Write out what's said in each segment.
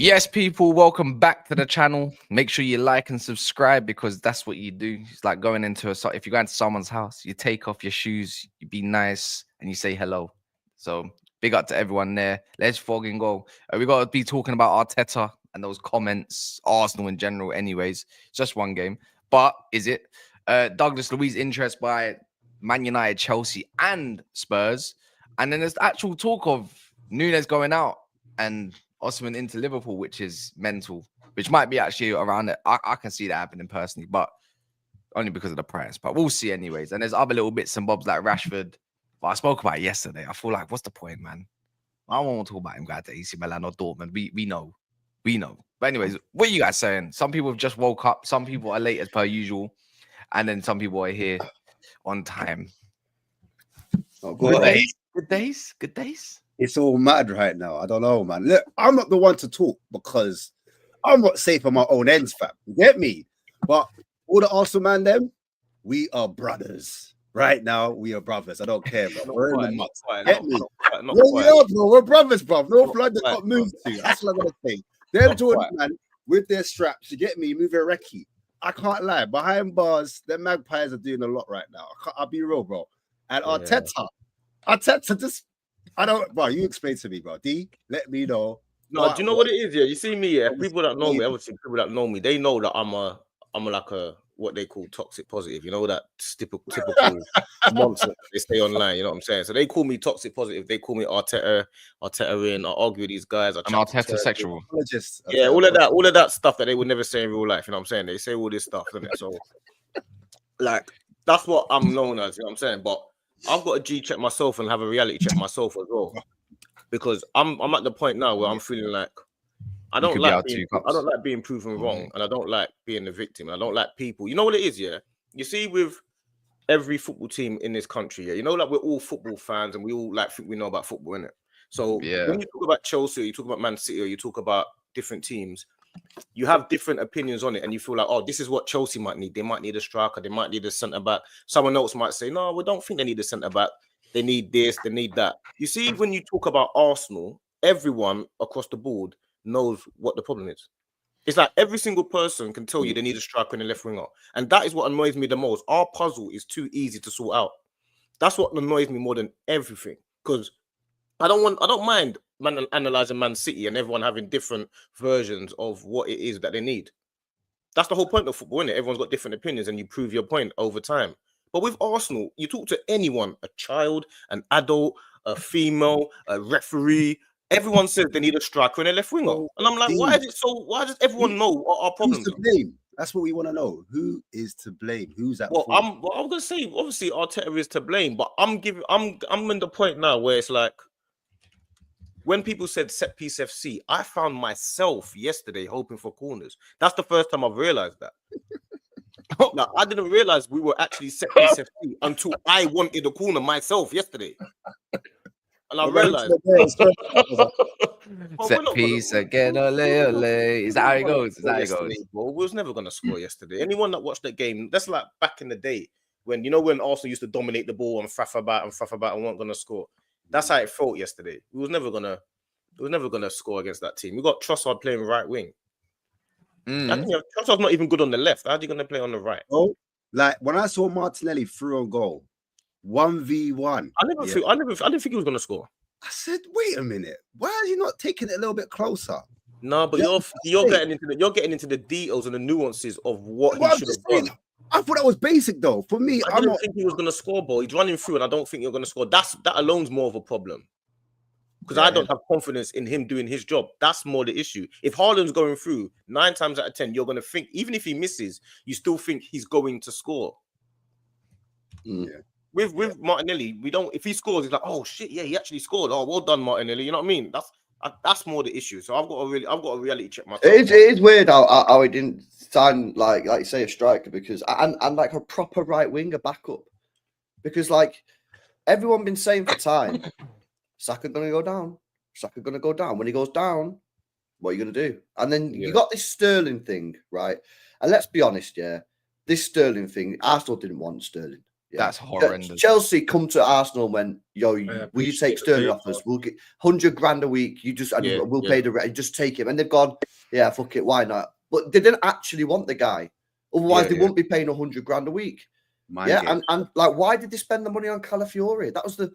Yes, people, welcome back to the channel. Make sure you like and subscribe because that's what you do. It's like going into if you go into someone's house, you take off your shoes, you be nice, and you say hello. So big up to everyone there. Let's fucking go. We got to be talking about Arteta and those comments, Arsenal in general. Anyways, it's just one game, but is it? Douglas Luiz interest by Man United, Chelsea, and Spurs, and then there's actual talk of Nunez going out and Osimhen into Liverpool, which is mental, which might be actually around it. I can see that happening personally, but only because of the price. But we'll see anyways. And there's other little bits and bobs like Rashford. But I spoke about it yesterday. I feel like, what's the point, man? I don't want to talk about him going to AC Milan or Dortmund. We know. But anyways, what are you guys saying? Some people have just woke up. Some people are late as per usual. And then some people are here on time. Oh, good days. It's all mad right now. I don't know, man. Look, I'm not the one to talk because I'm not safe on my own ends, fam. You get me? But all the Arsenal man, them, we are brothers. Right now, we are brothers. I don't care, bro. We're in the mud. Get me? Yeah, bro. We're brothers, bro. No blood that got moved to. That's what I'm going to say. They're Jordan, man, with their straps. You get me? Moving recce. I can't lie. Behind bars, the Magpies are doing a lot right now. I'll be real, bro. And Arteta just... I don't, bro. You explain to me, bro. D, let me know. No, do you know what it is? Yeah, you see me. Yeah, people that know me, obviously, people that know me, they know that I'm like a what they call toxic positive. You know that typical nonsense they say online. You know what I'm saying? So they call me toxic positive. They call me Arteta in. I argue with these guys. I'm Arteta sexual. Yeah, all of that stuff that they would never say in real life. You know what I'm saying? They say all this stuff, isn't it? So, like, that's what I'm known as. You know what I'm saying? But I've got to G-check myself and have a reality check myself as well, because I'm at the point now where I'm feeling like I don't like being proven wrong, and I don't like being the victim. I don't like people. You know what it is, yeah? You see, with every football team in this country, yeah, you know, like we're all football fans and we all like think we know about football, innit? So when you talk about Chelsea, you talk about Man City, or you talk about different teams, you have different opinions on it, and you feel like, oh, this is what Chelsea might need. They might need a striker. They might need a centre back. Someone else might say, no, we don't think they need a centre back. They need this. They need that. You see, when you talk about Arsenal, everyone across the board knows what the problem is. It's like every single person can tell you they need a striker and a left winger, and that is what annoys me the most. Our puzzle is too easy to sort out. That's what annoys me more than everything, because I don't mind analyzing Man City and everyone having different versions of what it is that they need. That's the whole point of football, isn't it? Everyone's got different opinions and you prove your point over time. But with Arsenal, you talk to anyone, a child, an adult, a female, a referee, everyone says they need a striker and a left winger. And I'm like, why does everyone know what our problems are? That's what we want to know. Who is to blame? Who's at fault? I'm gonna say obviously Arteta is to blame, but I'm in the point now where it's like, when people said set piece FC, I found myself yesterday hoping for corners. That's the first time I've realized that. Now, I didn't realize we were actually set piece FC until I wanted a corner myself yesterday. And I realized set piece again, ole. Is that how it goes? Bro, we was never gonna score yesterday. Anyone that watched that game, that's like back in the day when Arsenal used to dominate the ball and faff about and weren't gonna score. That's how it felt yesterday. We was never gonna score against that team. We got Trossard playing right wing. I think Trossard's not even good on the left. How are you gonna play on the right? Oh, like when I saw Martinelli through on goal, 1v1. I didn't think he was gonna score. I said, wait a minute, why are you not taking it a little bit closer? No, but you're getting into the details and the nuances of what he should have done. I thought that was basic though. For me, I don't think he was going to score, ball. He's running through, and I don't think you're going to score. That alone's more of a problem, because I don't have confidence in him doing his job. That's more the issue. If Haaland's going through, 9 times out of 10, you're going to think, even if he misses, you still think he's going to score. With Martinelli, we don't. If he scores, he's like, oh shit, yeah, he actually scored. Oh, well done, Martinelli. You know what I mean? That's more the issue. So I've got a reality check myself. It is weird how he didn't sign like you say a striker, because and like a proper right winger backup, because like everyone been saying for time, Saka gonna go down. Saka gonna go down. When he goes down, what are you gonna do? And then you got this Sterling thing, right? And let's be honest, this Sterling thing, Arsenal didn't want Sterling. Yeah. That's horrendous. Chelsea come to Arsenal and went, yo, will you appreciate take the Sterling favour. off us? We'll get 100 grand a week. We'll pay the rent. Just take him. And they've gone, yeah, fuck it, why not? But they didn't actually want the guy. Otherwise, they wouldn't be paying 100 grand a week. And like, why did they spend the money on Calafiori? They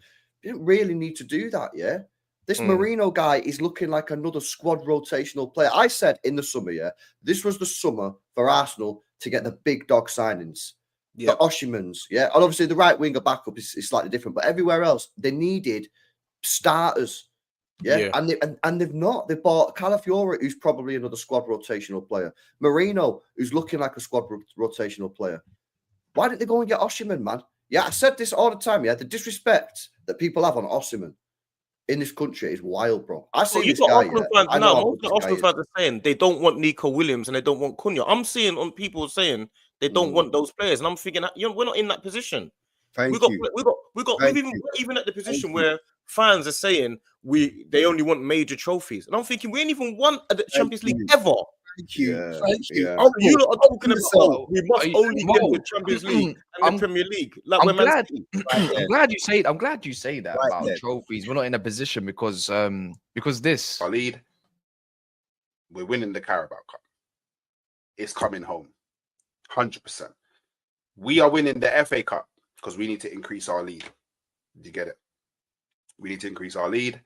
didn't really need to do that, yeah? This Marino guy is looking like another squad rotational player. I said in the summer, this was the summer for Arsenal to get the big dog signings. The Osimhens, and obviously the right winger backup is slightly different, but everywhere else they needed starters, and they've not. They bought Calafiori, who's probably another squad rotational player. Marino, who's looking like a squad rotational player. Why didn't they go and get Osimhen, man? Yeah, I said this all the time. Yeah, the disrespect that people have on Osimhen in this country is wild, bro. I see this guy. Arsenal fans now. Most of the Arsenal fans are saying they don't want Nico Williams and they don't want Cunha. I'm seeing on people saying they don't want those players, and I'm thinking, we're not in that position. We've even at the position where fans are saying they only want major trophies, and I'm thinking we ain't even won the Champions League ever. Thank you. You lot are talking about we must only get the Champions League and the Premier League. Like I'm glad you say. I'm glad you say that about trophies. We're not in a position because this. Waleed, we're winning the Carabao Cup. It's coming home, 100%. We are winning the FA Cup because we need to increase our lead. Did you get it? We need to increase our lead,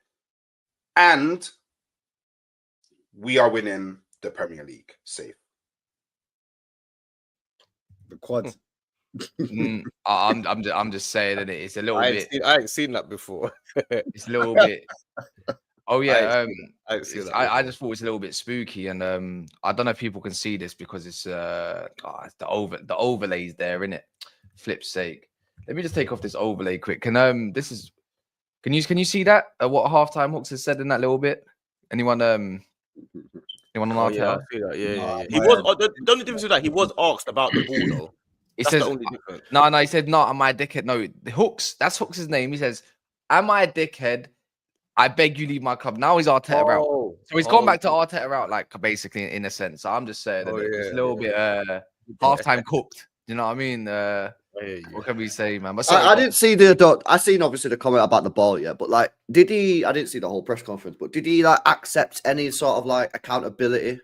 and we are winning the Premier League. Safe. The quad. I'm just saying that it's a little bit. I ain't seen that before. It's a little bit. Oh yeah, I just thought it's a little bit spooky, and I don't know if people can see this because it's the overlays there, innit? Flip's sake. Let me just take off this overlay quick. Can you see that? What halftime Hooks has said in that little bit? Anyone on Arteta? Yeah, I see that. Yeah. He was the only difference is that he was asked about the ball though. He says, no, he said, no, am I a dickhead? No, Hooks, that's Hooks' name. He says, am I a dickhead? I beg you leave my club. Now he's Arteta out. So he's gone back to Arteta out, like basically in a sense. So I'm just saying that it's a little bit halftime cooked. You know what I mean? What can we say, man? But I didn't see I seen obviously the comment about the ball, but like, did he? I didn't see the whole press conference, but did he like accept any sort of like accountability?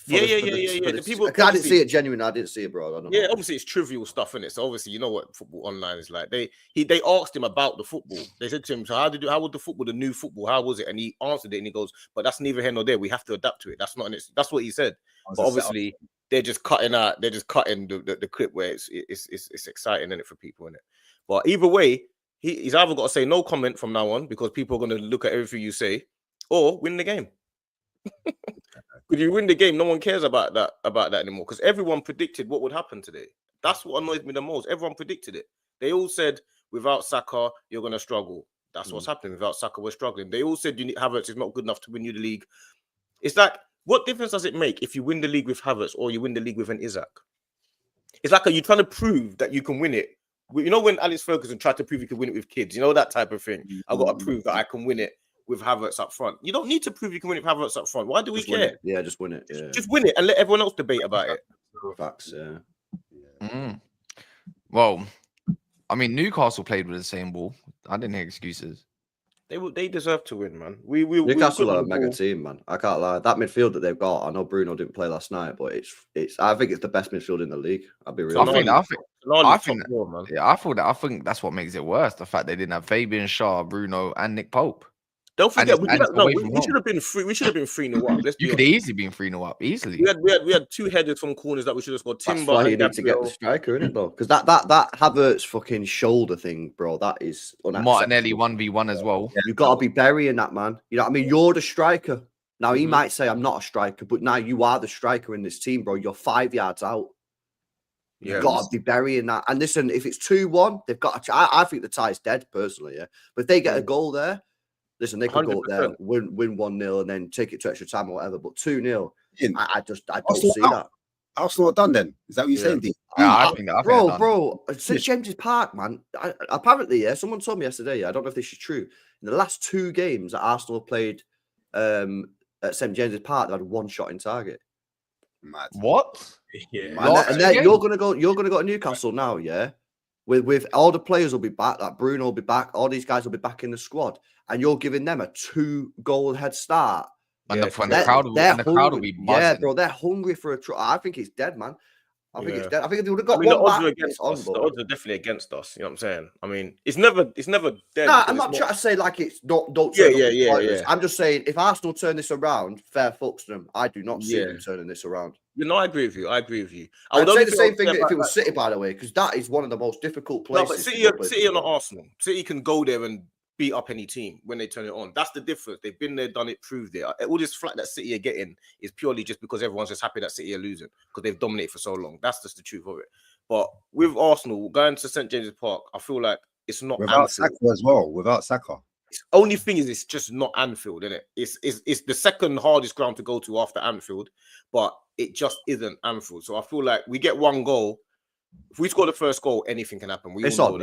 The people, I didn't see it genuine. I didn't see it, bro. I don't know. Obviously it's trivial stuff in it. So obviously you know what football online is like. They asked him about the football. They said to him, "So how was the football? The new football? How was it?" And he answered it, and he goes, "But that's neither here nor there. We have to adapt to it. That's not." That's what he said. But obviously they're just cutting out. They're just cutting the clip where it's exciting in it for people in it. But either way, he's either got to say no comment from now on because people are going to look at everything you say, or win the game. Because you win the game, no one cares about that anymore. Because everyone predicted what would happen today. That's what annoys me the most. Everyone predicted it. They all said without Saka, you're going to struggle. That's what's happening. Without Saka, we're struggling. They all said Havertz is not good enough to win you the league. It's like, what difference does it make if you win the league with Havertz or you win the league with an Isaac? It's like, are you trying to prove that you can win it? You know when Alex Ferguson tried to prove he could win it with kids? You know that type of thing. I've got to prove that I can win it with Havertz up front. You don't need to prove you can win it with Havertz up front. Why do we care? Yeah, just win it. Yeah. Just win it and let everyone else debate about it. Facts, yeah. Well, I mean, Newcastle played with the same ball. I didn't hear excuses. They deserve to win, man. Newcastle are a mega team, man. I can't lie. That midfield that they've got, I know Bruno didn't play last night, but I think it's the best midfield in the league. I'll be real. I think that's what makes it worse. The fact they didn't have Fabian Schär, Bruno, and Nick Pope. Don't forget, we should have been 3-0 up. You could easily been 3-0 up easily. We had two headers from corners that we should have scored. Timber. That's why you need to get the striker in it though, because that Havertz fucking shoulder thing, bro. That is Martinelli 1v1 as well. You've got to be burying that, man. You know what I mean? You're the striker. Now he might say I'm not a striker, but now you are the striker in this team, bro. You're 5 yards out. You've got to be burying that. And listen, if it's 2-1, they've got to. I think the tie's dead personally, yeah. But if they get a goal there. Listen, they could 100%. Go up there, win 1-0, and then take it to extra time or whatever. But 2-0, I don't see that. Arsenal are done then. Is that what you're saying, D? I think bro, St. James's Park, man. Apparently, someone told me yesterday, I don't know if this is true. In the last 2 games that Arsenal played at St. James's Park, they had 1 shot in target. Mad. What? Yeah. And then you're gonna go to Newcastle now, yeah? with all the players will be back, like Bruno will be back, all these guys will be back in the squad, and you're giving them a 2-goal head start. And Yeah, the crowd will be buzzing. Yeah, bro, they're hungry for a try. I think it's dead, man. I think it's dead. I think if they would have got the one odds back, are against it's us. on, The bro. odds are definitely against us. You know what I'm saying? I mean, it's never dead. Nah, I'm not trying to say like it's don't turn up. Yeah. I'm just saying if Arsenal turn this around, fair fucks them. I do not see them turning this around. You know, I agree with you. I I'd say the same thing if it was City, by the way, because that is one of the most difficult places. No, but City are not Arsenal. City can go there and beat up any team when they turn it on. That's the difference. They've been there, done it, proved it. All this flack that City are getting is purely just because everyone's just happy that City are losing because they've dominated for so long. That's just the truth of it. But with Arsenal going to St James's Park, I feel like it's not without Anfield. Saka as well. Without Saka, Only thing is, it's just not Anfield, isn't it? It's the second hardest ground to go to after Anfield, but it just isn't Anfield. So I feel like we get one goal. If we score the first goal, anything can happen. It's on,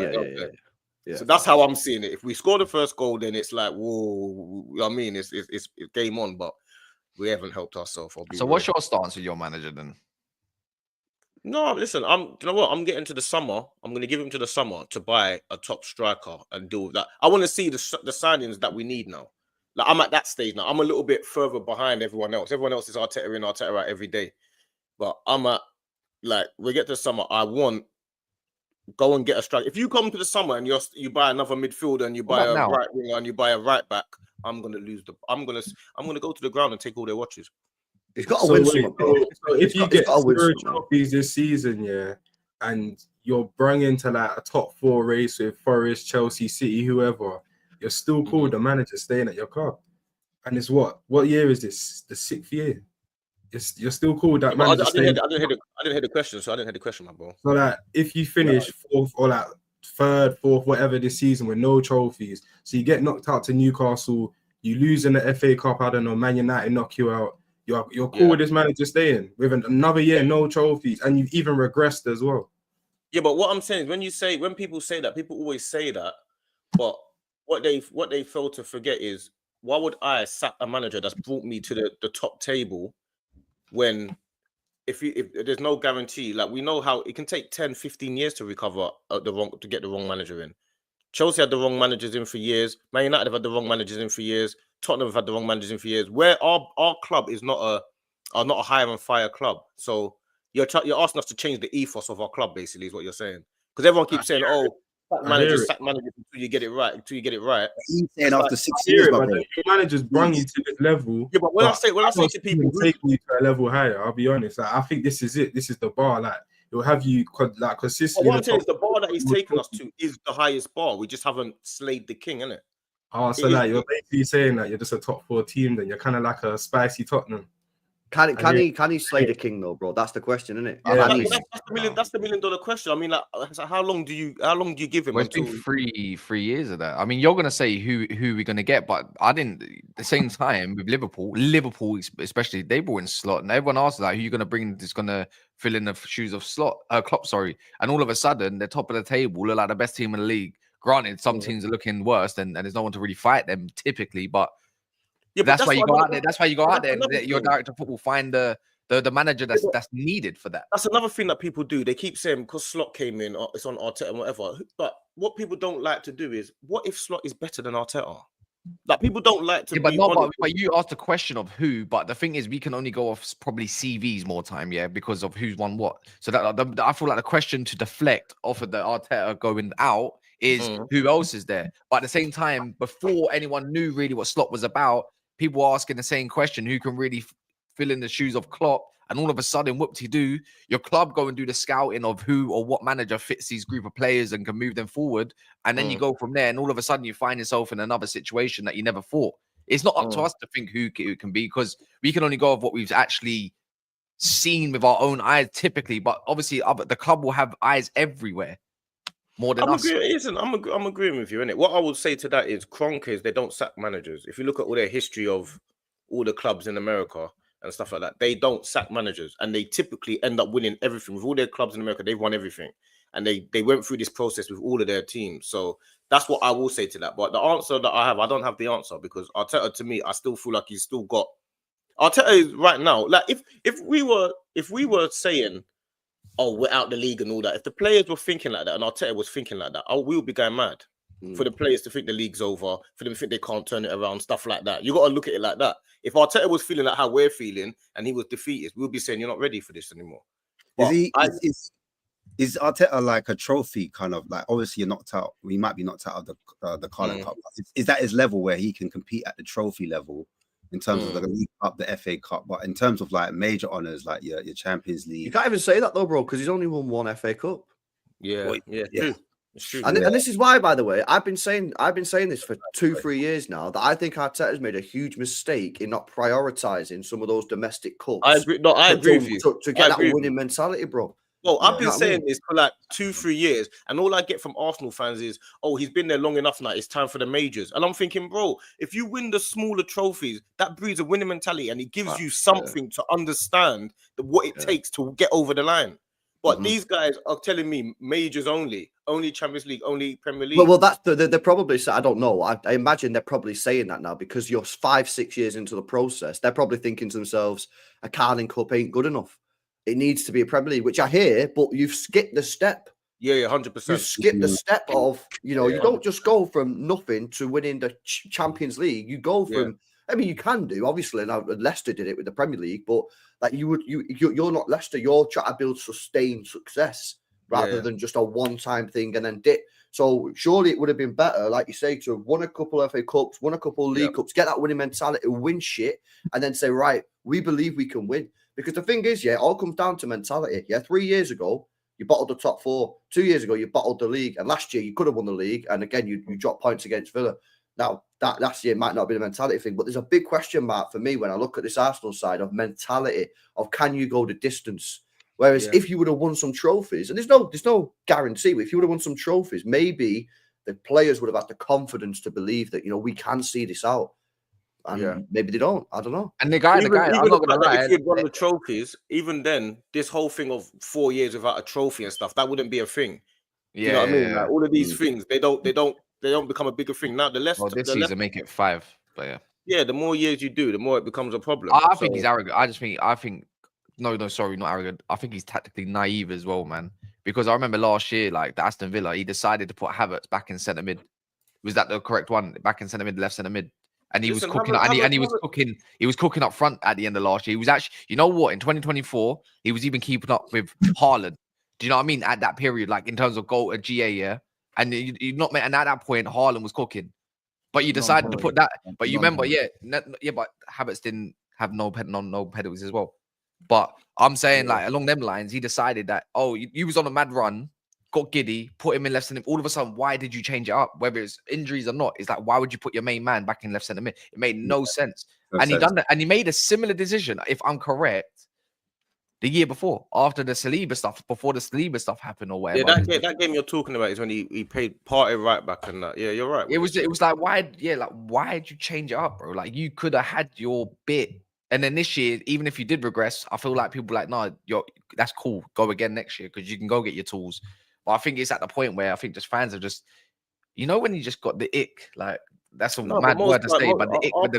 yeah. So that's how I'm seeing it. If we score the first goal, then it's like, whoa. I mean, it's game on, but we haven't helped ourselves. So what's your stance with your manager then? No, listen, you know what? I'm getting to the summer. I'm going to give him to the summer to buy a top striker and deal with that. I want to see the signings that we need now. Like, I'm at that stage now. I'm a little bit further behind everyone else. Everyone else is Arteta in, Arteta out every day. But I'm at, like, we get to the summer. I want go and get a striker. If you come to the summer and you buy another midfielder and you buy a right winger and you buy a right back, I'm gonna I'm gonna go to the ground and take all their watches. He's got to win some. So if you get 0 trophies this season, yeah, and you're bringing to like a top 4 race with Forest, Chelsea, City, whoever, you're still called the manager staying at your club. And it's what year is this? The 6th year. You're still called that manager. I didn't hear the question, so I didn't hear the question, my bro. So like, if you finish 4th or like 3rd, 4th, whatever this season with no trophies, so you get knocked out to Newcastle, you lose in the FA Cup. I don't know, Man United knock you out. You're cool with this manager staying with another year, no trophies, and you've even regressed as well. Yeah, but what I'm saying is when people say that, people always say that, but what they fail to forget is, why would I sack a manager that's brought me to the top table when if there's no guarantee? Like, we know how it can take 10, 15 years to recover to get the wrong manager in. Chelsea had the wrong managers in for years. Man United have had the wrong managers in for years. Tottenham have had the wrong managers in for years. Where our club is not a hire and fire club. So you're asking us to change the ethos of our club, basically, is what you're saying. Because everyone keeps saying, "Oh, sack managers until you get it right." He's saying after 6 years, my your managers bring you to this level. Yeah, but when I say to people, taking you to a level higher, I'll be honest. Like, I think this is it. This is the bar. Like, it will have you like consistently. What I'm saying is the bar that he's taken us to is the highest bar. We just haven't slayed the king, innit? Oh, so like you're basically saying that you're just a top 4 team, then you're kind of like a spicy Tottenham. Can he slay the king though, bro? That's the question, isn't it? Yeah, that's the $1 million question. I mean, like, how long do you give him? Well, it's been three years of that. I mean, you're gonna say who we're gonna get, but I didn't. At the same time with Liverpool especially, they brought in Slot, and everyone asked like, who you gonna bring that's gonna fill in the shoes of Klopp, sorry. And all of a sudden, they're top of the table, look like the best team in the league. Granted, some teams are looking worse, and there's no one to really fight them typically, but. Yeah, that's why you go out there. That's why you go out there. Your director of football find the manager that's needed for that. That's another thing that people do. They keep saying because Slot came in, it's on Arteta and whatever. But what people don't like to do is, what if Slot is better than Arteta? Like, people don't like to. Yeah, but you asked the question of who. But the thing is, we can only go off probably CVs more time, yeah, because of who's won what. So that I feel like the question to deflect off of the Arteta going out is who else is there. But at the same time, before anyone knew really what Slot was about, people were asking the same question: who can really fill in the shoes of Klopp? And all of a sudden, whoop-de-doo, your club go and do the scouting of who or what manager fits these group of players and can move them forward. And then you go from there, and all of a sudden, you find yourself in another situation that you never thought. It's not up to us to think who it can be, because we can only go off what we've actually seen with our own eyes, typically. But obviously, the club will have eyes everywhere. More than us. I'm agreeing with you, innit? What I would say to that is, Kroenkes, they don't sack managers. If you look at all their history of all the clubs in America and stuff like that, they don't sack managers, and they typically end up winning everything. With all their clubs in America, they've won everything, and they went through this process with all of their teams. So that's what I will say to that. But the answer that I don't have the answer, because Arteta, to me, I still feel like he's still got. Arteta is right now, like if we were saying oh, we're out the league and all that. If the players were thinking like that and Arteta was thinking like that, we would be going mad. For the players to think the league's over, for them to think they can't turn it around, stuff like that. You got to look at it like that. If Arteta was feeling like how we're feeling and he was defeated, we'll be saying you're not ready for this anymore. But is Arteta like a trophy kind of like? Obviously, you're knocked out. We might be knocked out of the Carling Cup. Is that his level where he can compete at the trophy level in terms of the League Cup, the FA Cup, but in terms of like major honors like your Champions League? You can't even say that though, bro, because he's only won one FA Cup. Yeah. True. It's true. And this is why, by the way, I've been saying this for 2-3 years now, that I think Arteta has made a huge mistake in not prioritizing some of those domestic cups. I agree. No, I agree with you. To get that winning mentality, bro. Well, I've been saying this for like 2-3 years, and all I get from Arsenal fans is, oh, he's been there long enough now, it's time for the majors. And I'm thinking, bro, if you win the smaller trophies, that breeds a winning mentality, and it gives you something to understand what it takes to get over the line. But these guys are telling me majors only Champions League, only Premier League. Well, that's they're probably. I don't know. I imagine they're probably saying that now because you're 5-6 years into the process. They're probably thinking to themselves, a Carling Cup ain't good enough. It needs to be a Premier League, which I hear, but you've skipped the step. Yeah, 100%. You skip the step of, you don't just go from nothing to winning the Champions League. You go from, I mean, you can do, obviously, now Leicester did it with the Premier League, but like you're not Leicester. You're trying to build sustained success rather than just a one-time thing and then dip. So surely it would have been better, like you say, to have won a couple of FA Cups, won a couple of League Cups, get that winning mentality, win shit, and then say, right, we believe we can win. Because the thing is, it all comes down to mentality. 3 years ago, you bottled the top 4. 2 years ago, you bottled the league. And last year, you could have won the league. And again, you dropped points against Villa. Now, that last year might not be the mentality thing. But there's a big question mark for me when I look at this Arsenal side of mentality of can you go the distance? Whereas if you would have won some trophies, and there's no guarantee, but if you would have won some trophies, maybe the players would have had the confidence to believe that, we can see this out. And maybe they don't. I don't know. And the guy, I'm not gonna lie. If you'd won the trophies, even then, this whole thing of 4 years without a trophy and stuff, that wouldn't be a thing. You know what I mean? Like, all of these things, they don't become a bigger thing. Now the less this season make it 5, but the more years you do, the more it becomes a problem. I think he's arrogant. I think no, sorry, not arrogant. I think he's tactically naive as well, man. Because I remember last year, like the Aston Villa, he decided to put Havertz back in centre mid. Was that the correct one? Back in centre mid, left centre mid. And he was cooking, he was cooking up front at the end of last year. He was actually, you know what? In 2024, he was even keeping up with Haaland. Do you know what I mean? At that period, like in terms of goal at GA, and and at that point, Haaland was cooking. But you decided to put that. But you remember, but Havertz didn't have no penalties as well. But I'm saying, like along them lines, he decided that he was on a mad run. Got giddy, put him in left centre. All of a sudden, why did you change it up? Whether it's injuries or not, it's like, why would you put your main man back in left centre mid? It made no sense. He done that, and he made a similar decision, if I'm correct, the year before, after the Saliba stuff, before the Saliba stuff happened or whatever. Yeah, that game you're talking about is when he paid Partey right back and that. Yeah, you're right. It was like, why did you change it up, bro? Like you could have had your bit. And then this year, even if you did regress, I feel like people are like, no, that's cool. Go again next year because you can go get your tools. But I think it's at the point where I think just fans are just, when you just got the ick, like that's a mad word to say, but the ick with the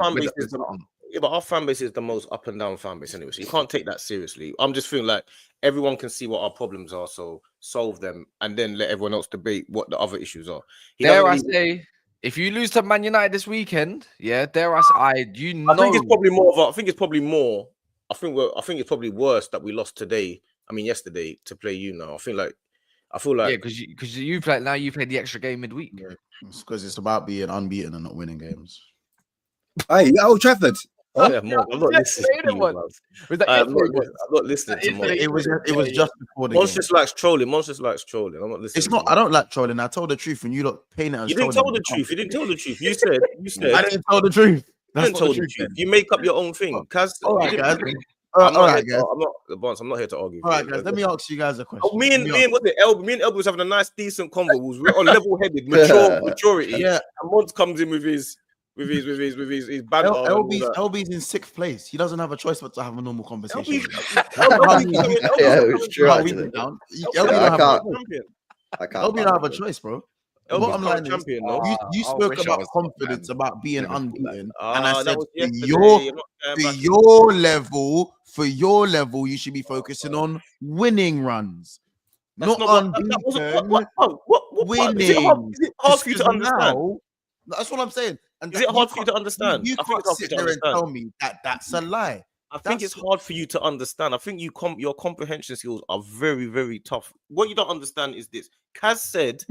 but our fan base is the most up and down fan base anyway, so you can't take that seriously. I'm just feeling like everyone can see what our problems are, so solve them and then let everyone else debate what the other issues are. Say, if you lose to Man United this weekend, I think it's probably more. I think it's probably worse that we lost yesterday to play you now. I feel like because you played the extra game midweek. Yeah, it's because it's about being unbeaten and not winning games. Hey, Old Trafford. I'm not listening to you, I'm not listening to Monts. It was just before the Monts game. just likes trolling. I'm not listening. It's not. I don't like trolling. I told the truth, and you lot paint it as. You didn't tell the truth. You didn't tell the truth. You said. I didn't tell the truth. You didn't tell the truth. You make up your own thing. All right, guys. I'm not here to argue. All right, guys. Let me ask you guys a question. Me and Elby was having a nice, decent convo. We're on level-headed, maturity. Yeah. And Monts comes in with his banter. LB's in 6th place. He doesn't have a choice but to have a normal conversation. It's true. I can't. LB don't have a choice, bro. LB's Bottom line current is, champion, no? you I spoke wish I about was confidence, man. about being Liverpool, unbeaten, and I that said was for yesterday. I'm not going back. for your level, you should be focusing on winning runs, That's not not what. That wasn't unbeaten. what part? Is it hard for you to Because understand? now, that's what I'm saying. And Is that it hard for you to can't- understand? You I think can't it's hard for you sit to there and understand. tell me that that's a lie. I think it's hard for you to understand. I think your comprehension skills are very, very tough. What you don't understand is this. Kaz said,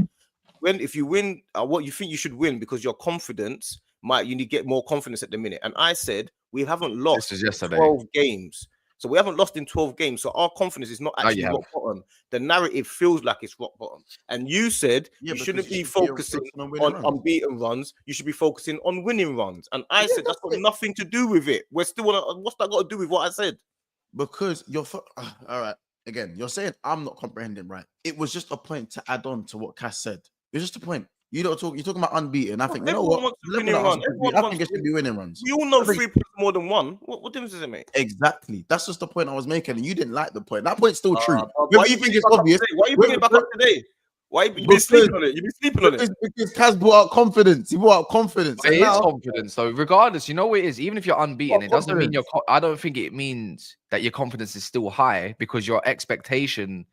if you win, what you think you should win because your confidence you need to get more confidence at the minute. And I said we haven't lost This was yesterday. 12 games. So we haven't lost in 12 games. So our confidence is not actually rock bottom. The narrative feels like it's rock bottom. And you said you shouldn't be focusing on unbeaten runs. You should be focusing on winning runs. And I said that's got nothing to do with it. We're still on. What's that got to do with what I said? Because all right. Again, you're saying I'm not comprehending right. It was just a point to add on to what Cass said. It's just a point. You're talking about unbeaten. I think, you know what? I think it should be winning runs. We all know 3 points more than one. What difference does it make? Exactly. That's just the point I was making, and you didn't like the point. That point's still true. Why you think it's obvious? Why are you bringing it back up today? Why you been sleeping on it? You've been sleeping on it. Because Kaz brought out confidence. He brought out confidence. It is confidence. So regardless, you know what it is. Even if you're unbeaten, it doesn't mean I don't think it means that your confidence is still high, because your expectation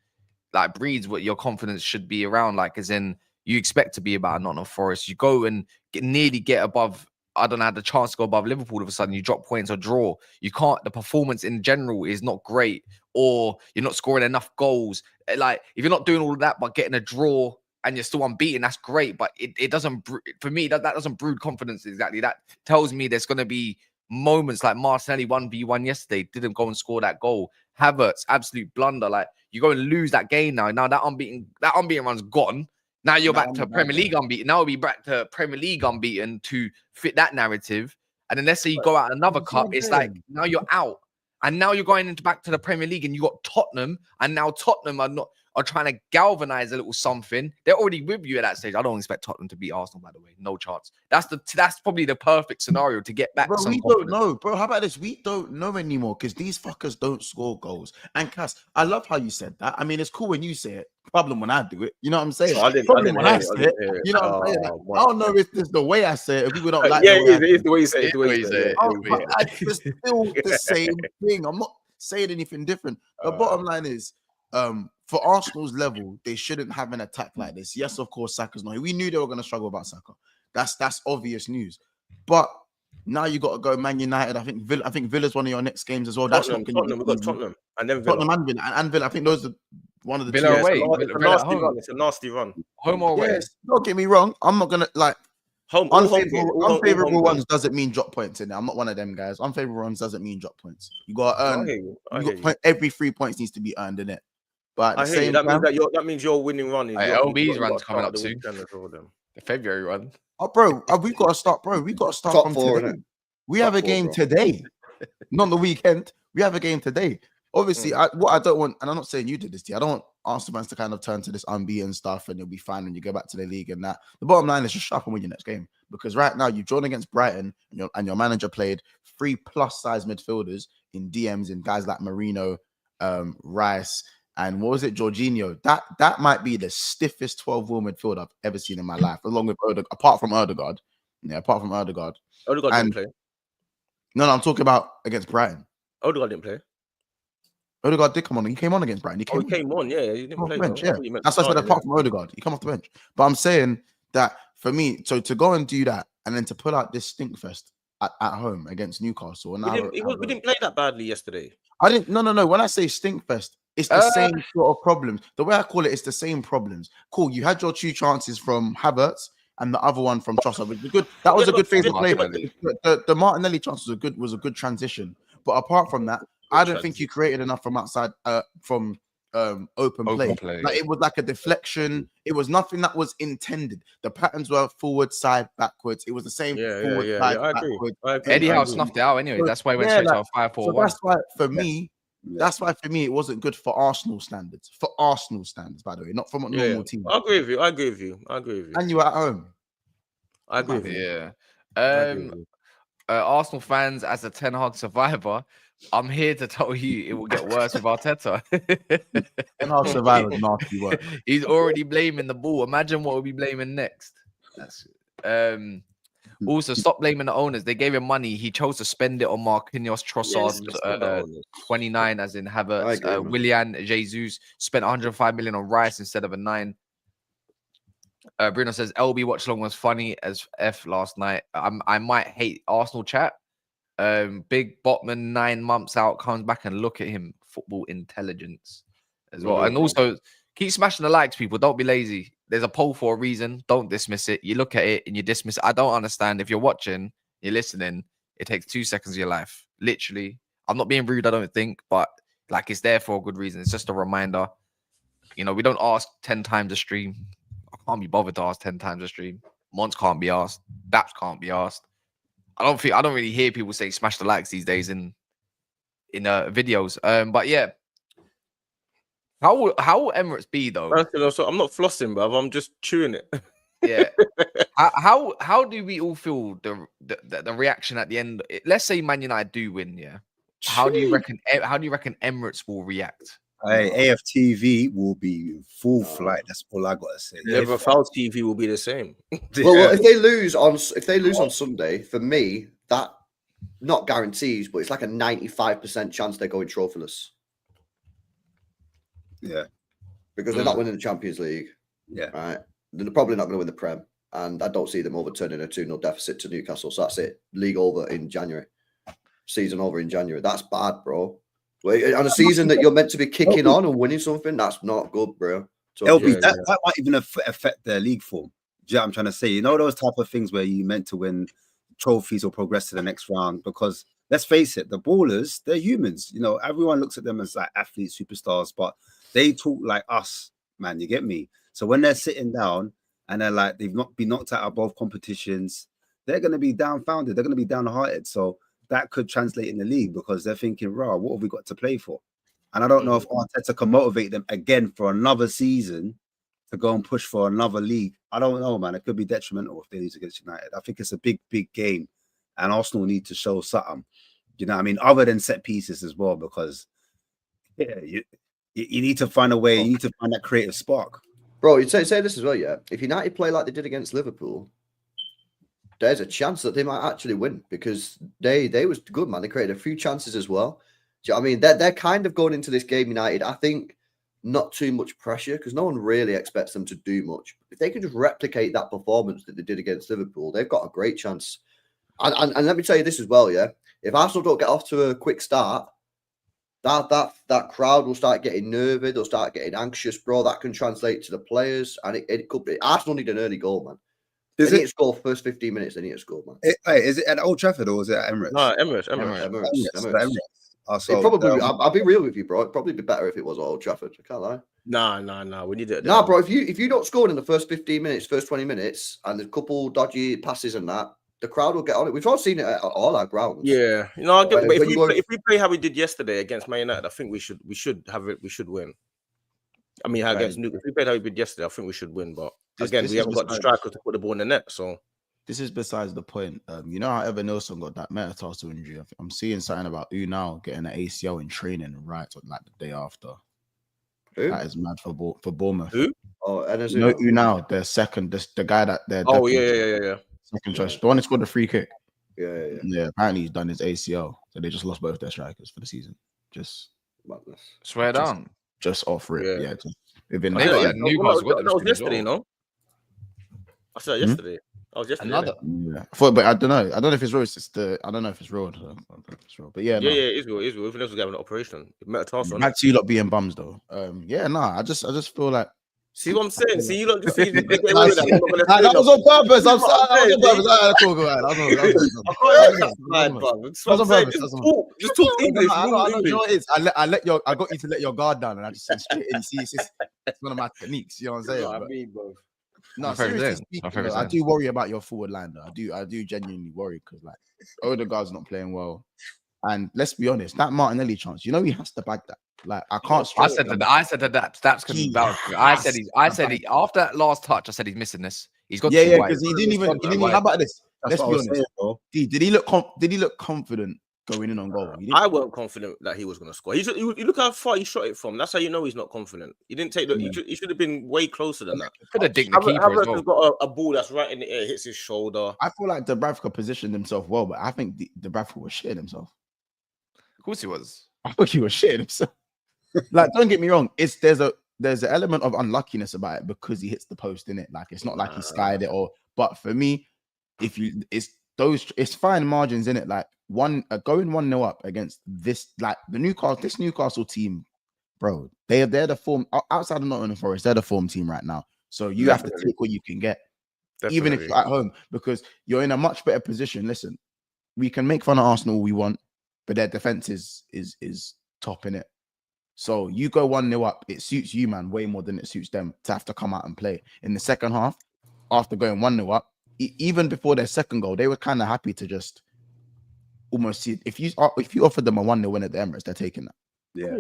like breeds what your confidence should be around. Like, as in, you expect to be about Nottingham Forest. You go and nearly get above. I don't have the chance to go above Liverpool. All of a sudden, you drop points or draw. You can't. The performance in general is not great, or you're not scoring enough goals. Like, if you're not doing all of that but getting a draw and you're still unbeaten, that's great. But it doesn't. For me, that doesn't brood confidence exactly. That tells me there's going to be moments like Martinelli 1v1 yesterday, didn't go and score that goal. Havertz, absolute blunder. Like, you go and lose that game now. Now that unbeaten run's gone. Now you're back to Premier League unbeaten. Now we'll be back to Premier League unbeaten to fit that narrative. And then let's say you go out another cup, it's like now you're out. And now you're going back to the Premier League, and you got Tottenham, and now Tottenham are trying to galvanize a little something. They're already with you at that stage. I don't expect Tottenham to beat Arsenal, by the way. No chance. That's probably the perfect scenario to get back. Bro, we don't know, bro. How about this? We don't know anymore because these fuckers don't score goals. And Cass, I love how you said that. I mean, it's cool when you say it. Problem when I do it. You know what I'm saying? Problem when I say it. You know what I'm saying? I don't know if this is the way I say it. If people don't like it is the way you say it. It's still the same thing. I'm not saying anything different. The bottom line is, for Arsenal's level, they shouldn't have an attack like this. Yes, of course, Saka's not here. We knew they were going to struggle about Saka. That's obvious news. But now you got to go Man United. I think Villa's one of your next games as well. Tottenham. We've got Tottenham and then Villa. Tottenham and Villa. I think those are one of the Villa two. away. It's a nasty run. Home or away? Yes, don't get me wrong. I'm not gonna like unfavorable ones doesn't mean drop points in there. I'm not one of them guys. Unfavorable ones doesn't mean drop points. You got to earn. Every 3 points needs to be earned in it. But I hear you. That means your winning run is LB's run's coming up too. The February run. Oh, bro, we've got to start, bro. We've got to start from today. We have a game today, not the weekend. We have a game today. Obviously, what I don't want, and I'm not saying you did this, I don't want Arsenal fans to kind of turn to this unbeaten stuff and you'll be fine when you go back to the league and that. The bottom line is just shut up and win your next game, because right now you've drawn against Brighton and your manager played 3+ size midfielders in DMs and guys like Marino, Rice, and what was it, Jorginho? That might be the stiffest 12-wheel midfield I've ever seen in my life, along with apart from Odegaard. Yeah, apart from Odegaard. Odegaard didn't play. No, I'm talking about against Brighton. Odegaard didn't play. Odegaard did come on. He came on against Brighton. He came on. Yeah, he didn't play. Bench, yeah. That's why I said apart from Odegaard, he come off the bench. But I'm saying that for me, so to go and do that and then to pull out this stinkfest at home against Newcastle. And we didn't play that badly yesterday. No. When I say stinkfest, it's the same sort of problems. The way I call it, it's the same problems. Cool. You had your 2 chances from Havertz and the other one from Trossard, which was good. That was a good phase of play. The Martinelli chance was a good transition. But apart from that, I don't think you created enough from outside from open play. Like, it was like a deflection. It was nothing that was intended. The patterns were forward, side, backwards. It was the same forward, side, backwards. Eddie Howe snuffed it out anyway. So, that's why he went straight to a 5-4-1. So that's why for me. That's why for me it wasn't good for Arsenal standards. For Arsenal standards, by the way, not from a normal team. I agree with you. And you were at home. I agree with you. Yeah. Arsenal fans, as a Ten Hag survivor, I'm here to tell you it will get worse with Arteta. Ten Hag survivors, nasty work. He's already blaming the ball. Imagine what we'll be blaming next. That's also stop blaming the owners. They gave him money. He chose to spend it on Marquinhos, Trossard, 29 as in Havertz, Willian, Jesus spent 105 million on Rice instead of a 9. Bruno says LB Watchalong was funny as F last night. I might hate Arsenal chat. Big Botman 9 months out comes back and look at him. Football intelligence as well. And also keep smashing the likes, people. Don't be lazy. There's a poll for a reason. Don't dismiss it. You look at it and you dismiss it. I don't understand. If you're watching, you're listening, it takes 2 seconds of your life. Literally. I'm not being rude, I don't think, but like it's there for a good reason. It's just a reminder. You know, we don't ask 10 times a stream. I can't be bothered to ask 10 times a stream. Monts can't be asked. Daps can't be asked. I don't really hear people say smash the likes these days in videos. But yeah. How will Emirates be though? So I'm not flossing, bruv. I'm just chewing it. Yeah. How do we all feel the reaction at the end? Let's say Man United do win, yeah. How do you reckon Emirates will react? AFTV will be full flight. That's all I gotta say. Liverpool TV will be the same. Well, if they lose on Sunday, for me, that not guarantees, but it's like a 95% chance they're going trophyless. Yeah, because they're not winning the Champions League. Yeah, right. They're probably not going to win the Prem, and I don't see them overturning a 2-0 deficit to Newcastle. So that's it. League over in January. Season over in January. That's bad, bro. On a season that you're meant to be kicking on and winning something, that's not good, bro. So, LB, that might even affect their league form. Do you know what I'm trying to say? You know those type of things where you meant to win trophies or progress to the next round, because let's face it, the ballers, they're humans. You know, everyone looks at them as like athletes, superstars, but they talk like us, man. You get me? So when they're sitting down and they're like, they've not been knocked out of both competitions, they're going to be downfounded. They're going to be downhearted. So that could translate in the league because they're thinking, "Rah, what have we got to play for?" And I don't know if Arteta can motivate them again for another season to go and push for another league. I don't know, man. It could be detrimental if they lose against United. I think it's a big, big game, and Arsenal need to show something. You know what I mean? Other than set pieces as well, because you need to find a way. You need to find that creative spark. Bro, you'd say this as well, yeah. If United play like they did against Liverpool, there's a chance that they might actually win because they was good, man. They created a few chances as well. Do you know what I mean? They're kind of going into this game, United, I think, not too much pressure because no one really expects them to do much. If they can just replicate that performance that they did against Liverpool, they've got a great chance. And let me tell you this as well, yeah. If Arsenal don't get off to a quick start, that crowd will start getting nervy. They'll start getting anxious, bro. That can translate to the players, and it could be. Arsenal need an early goal, man. They need to score first 15 minutes. They need to score, man. Is it at Old Trafford or is it at Emirates? No, Emirates. So, probably. I'll be real with you, bro. It'd probably be better if it was at Old Trafford. I can't lie. Nah. We need it. Nah, bro. If you don't score in the first 15 minutes, first 20 minutes, and there's a couple dodgy passes and that, the crowd will get on it. We've all seen it at all our grounds. Yeah, you know, I get, but if we play how we did yesterday against Man United, I think we should have it. We should win. I mean, against Newcastle, if we played how we did yesterday, I think we should win. But again, we haven't got the striker to put the ball in the net. So this is besides the point. You know how Evan Nelson got that metatarsal injury? I'm seeing something about Unai getting an ACL in training, right? Like the day after. Who? That is mad for Bournemouth. Who? Oh, and no, Unai, their second, the guy that they're. Oh yeah. Second choice, the one that scored the free kick. Yeah. Apparently he's done his ACL, so they just lost both their strikers for the season. Just swear down, just off rip. Yeah, just within that was yesterday, no? I said yesterday. I was yesterday. Yeah, but I don't know. I don't know if it's real. I don't know if it's real. But yeah, it's real. It's real. Even if was having an operation, metatarsal. Back to you lot being bums though. I just feel like. See what I'm saying? See, you don't just see that was on purpose. I'm sorry. Just talk English. I got you to let your guard down, and I just said straight in. See, it's one of my techniques. You know what I'm saying? I mean, bro. No, seriously speaking, I do worry about your forward line. Though. I do genuinely worry because like Odegaard's not playing well, and let's be honest, that Martinelli chance, you know, he has to bag that. Like I can't. I said that. Stats couldn't vouch. I said he after that last touch. I said he's missing this. He's got because he didn't even. How about this? Let's be honest. Did he look confident going in on goal. I weren't confident that he was going to score. You look how far he shot it from. That's how you know he's not confident. He didn't take the. He should have been way closer than that. Could have digged the keeper as Havertz well. has got a ball that's right in the air, hits his shoulder. I feel like Dubravka positioned himself well, but I think Dubravka was shitting himself. Of course he was. I thought he was shitting himself. Like, don't get me wrong. There's an element of unluckiness about it because he hits the post in it. Like, it's not like he skied it but for me, it's fine margins in it. Like going 1-0 up against this, like this Newcastle team, bro. They're the form outside of Nottingham Forest. They're the form team right now. So you have to take what you can get, even if you're at home, because you're in a much better position. Listen, we can make fun of Arsenal all we want, but their defense is top in it. So you go 1-0 up, it suits you, man, way more than it suits them to have to come out and play. In the second half, after going 1-0 up, even before their second goal, they were kind of happy to just almost see it. If you offered them a 1-0 win at the Emirates, they're taking that. Yeah,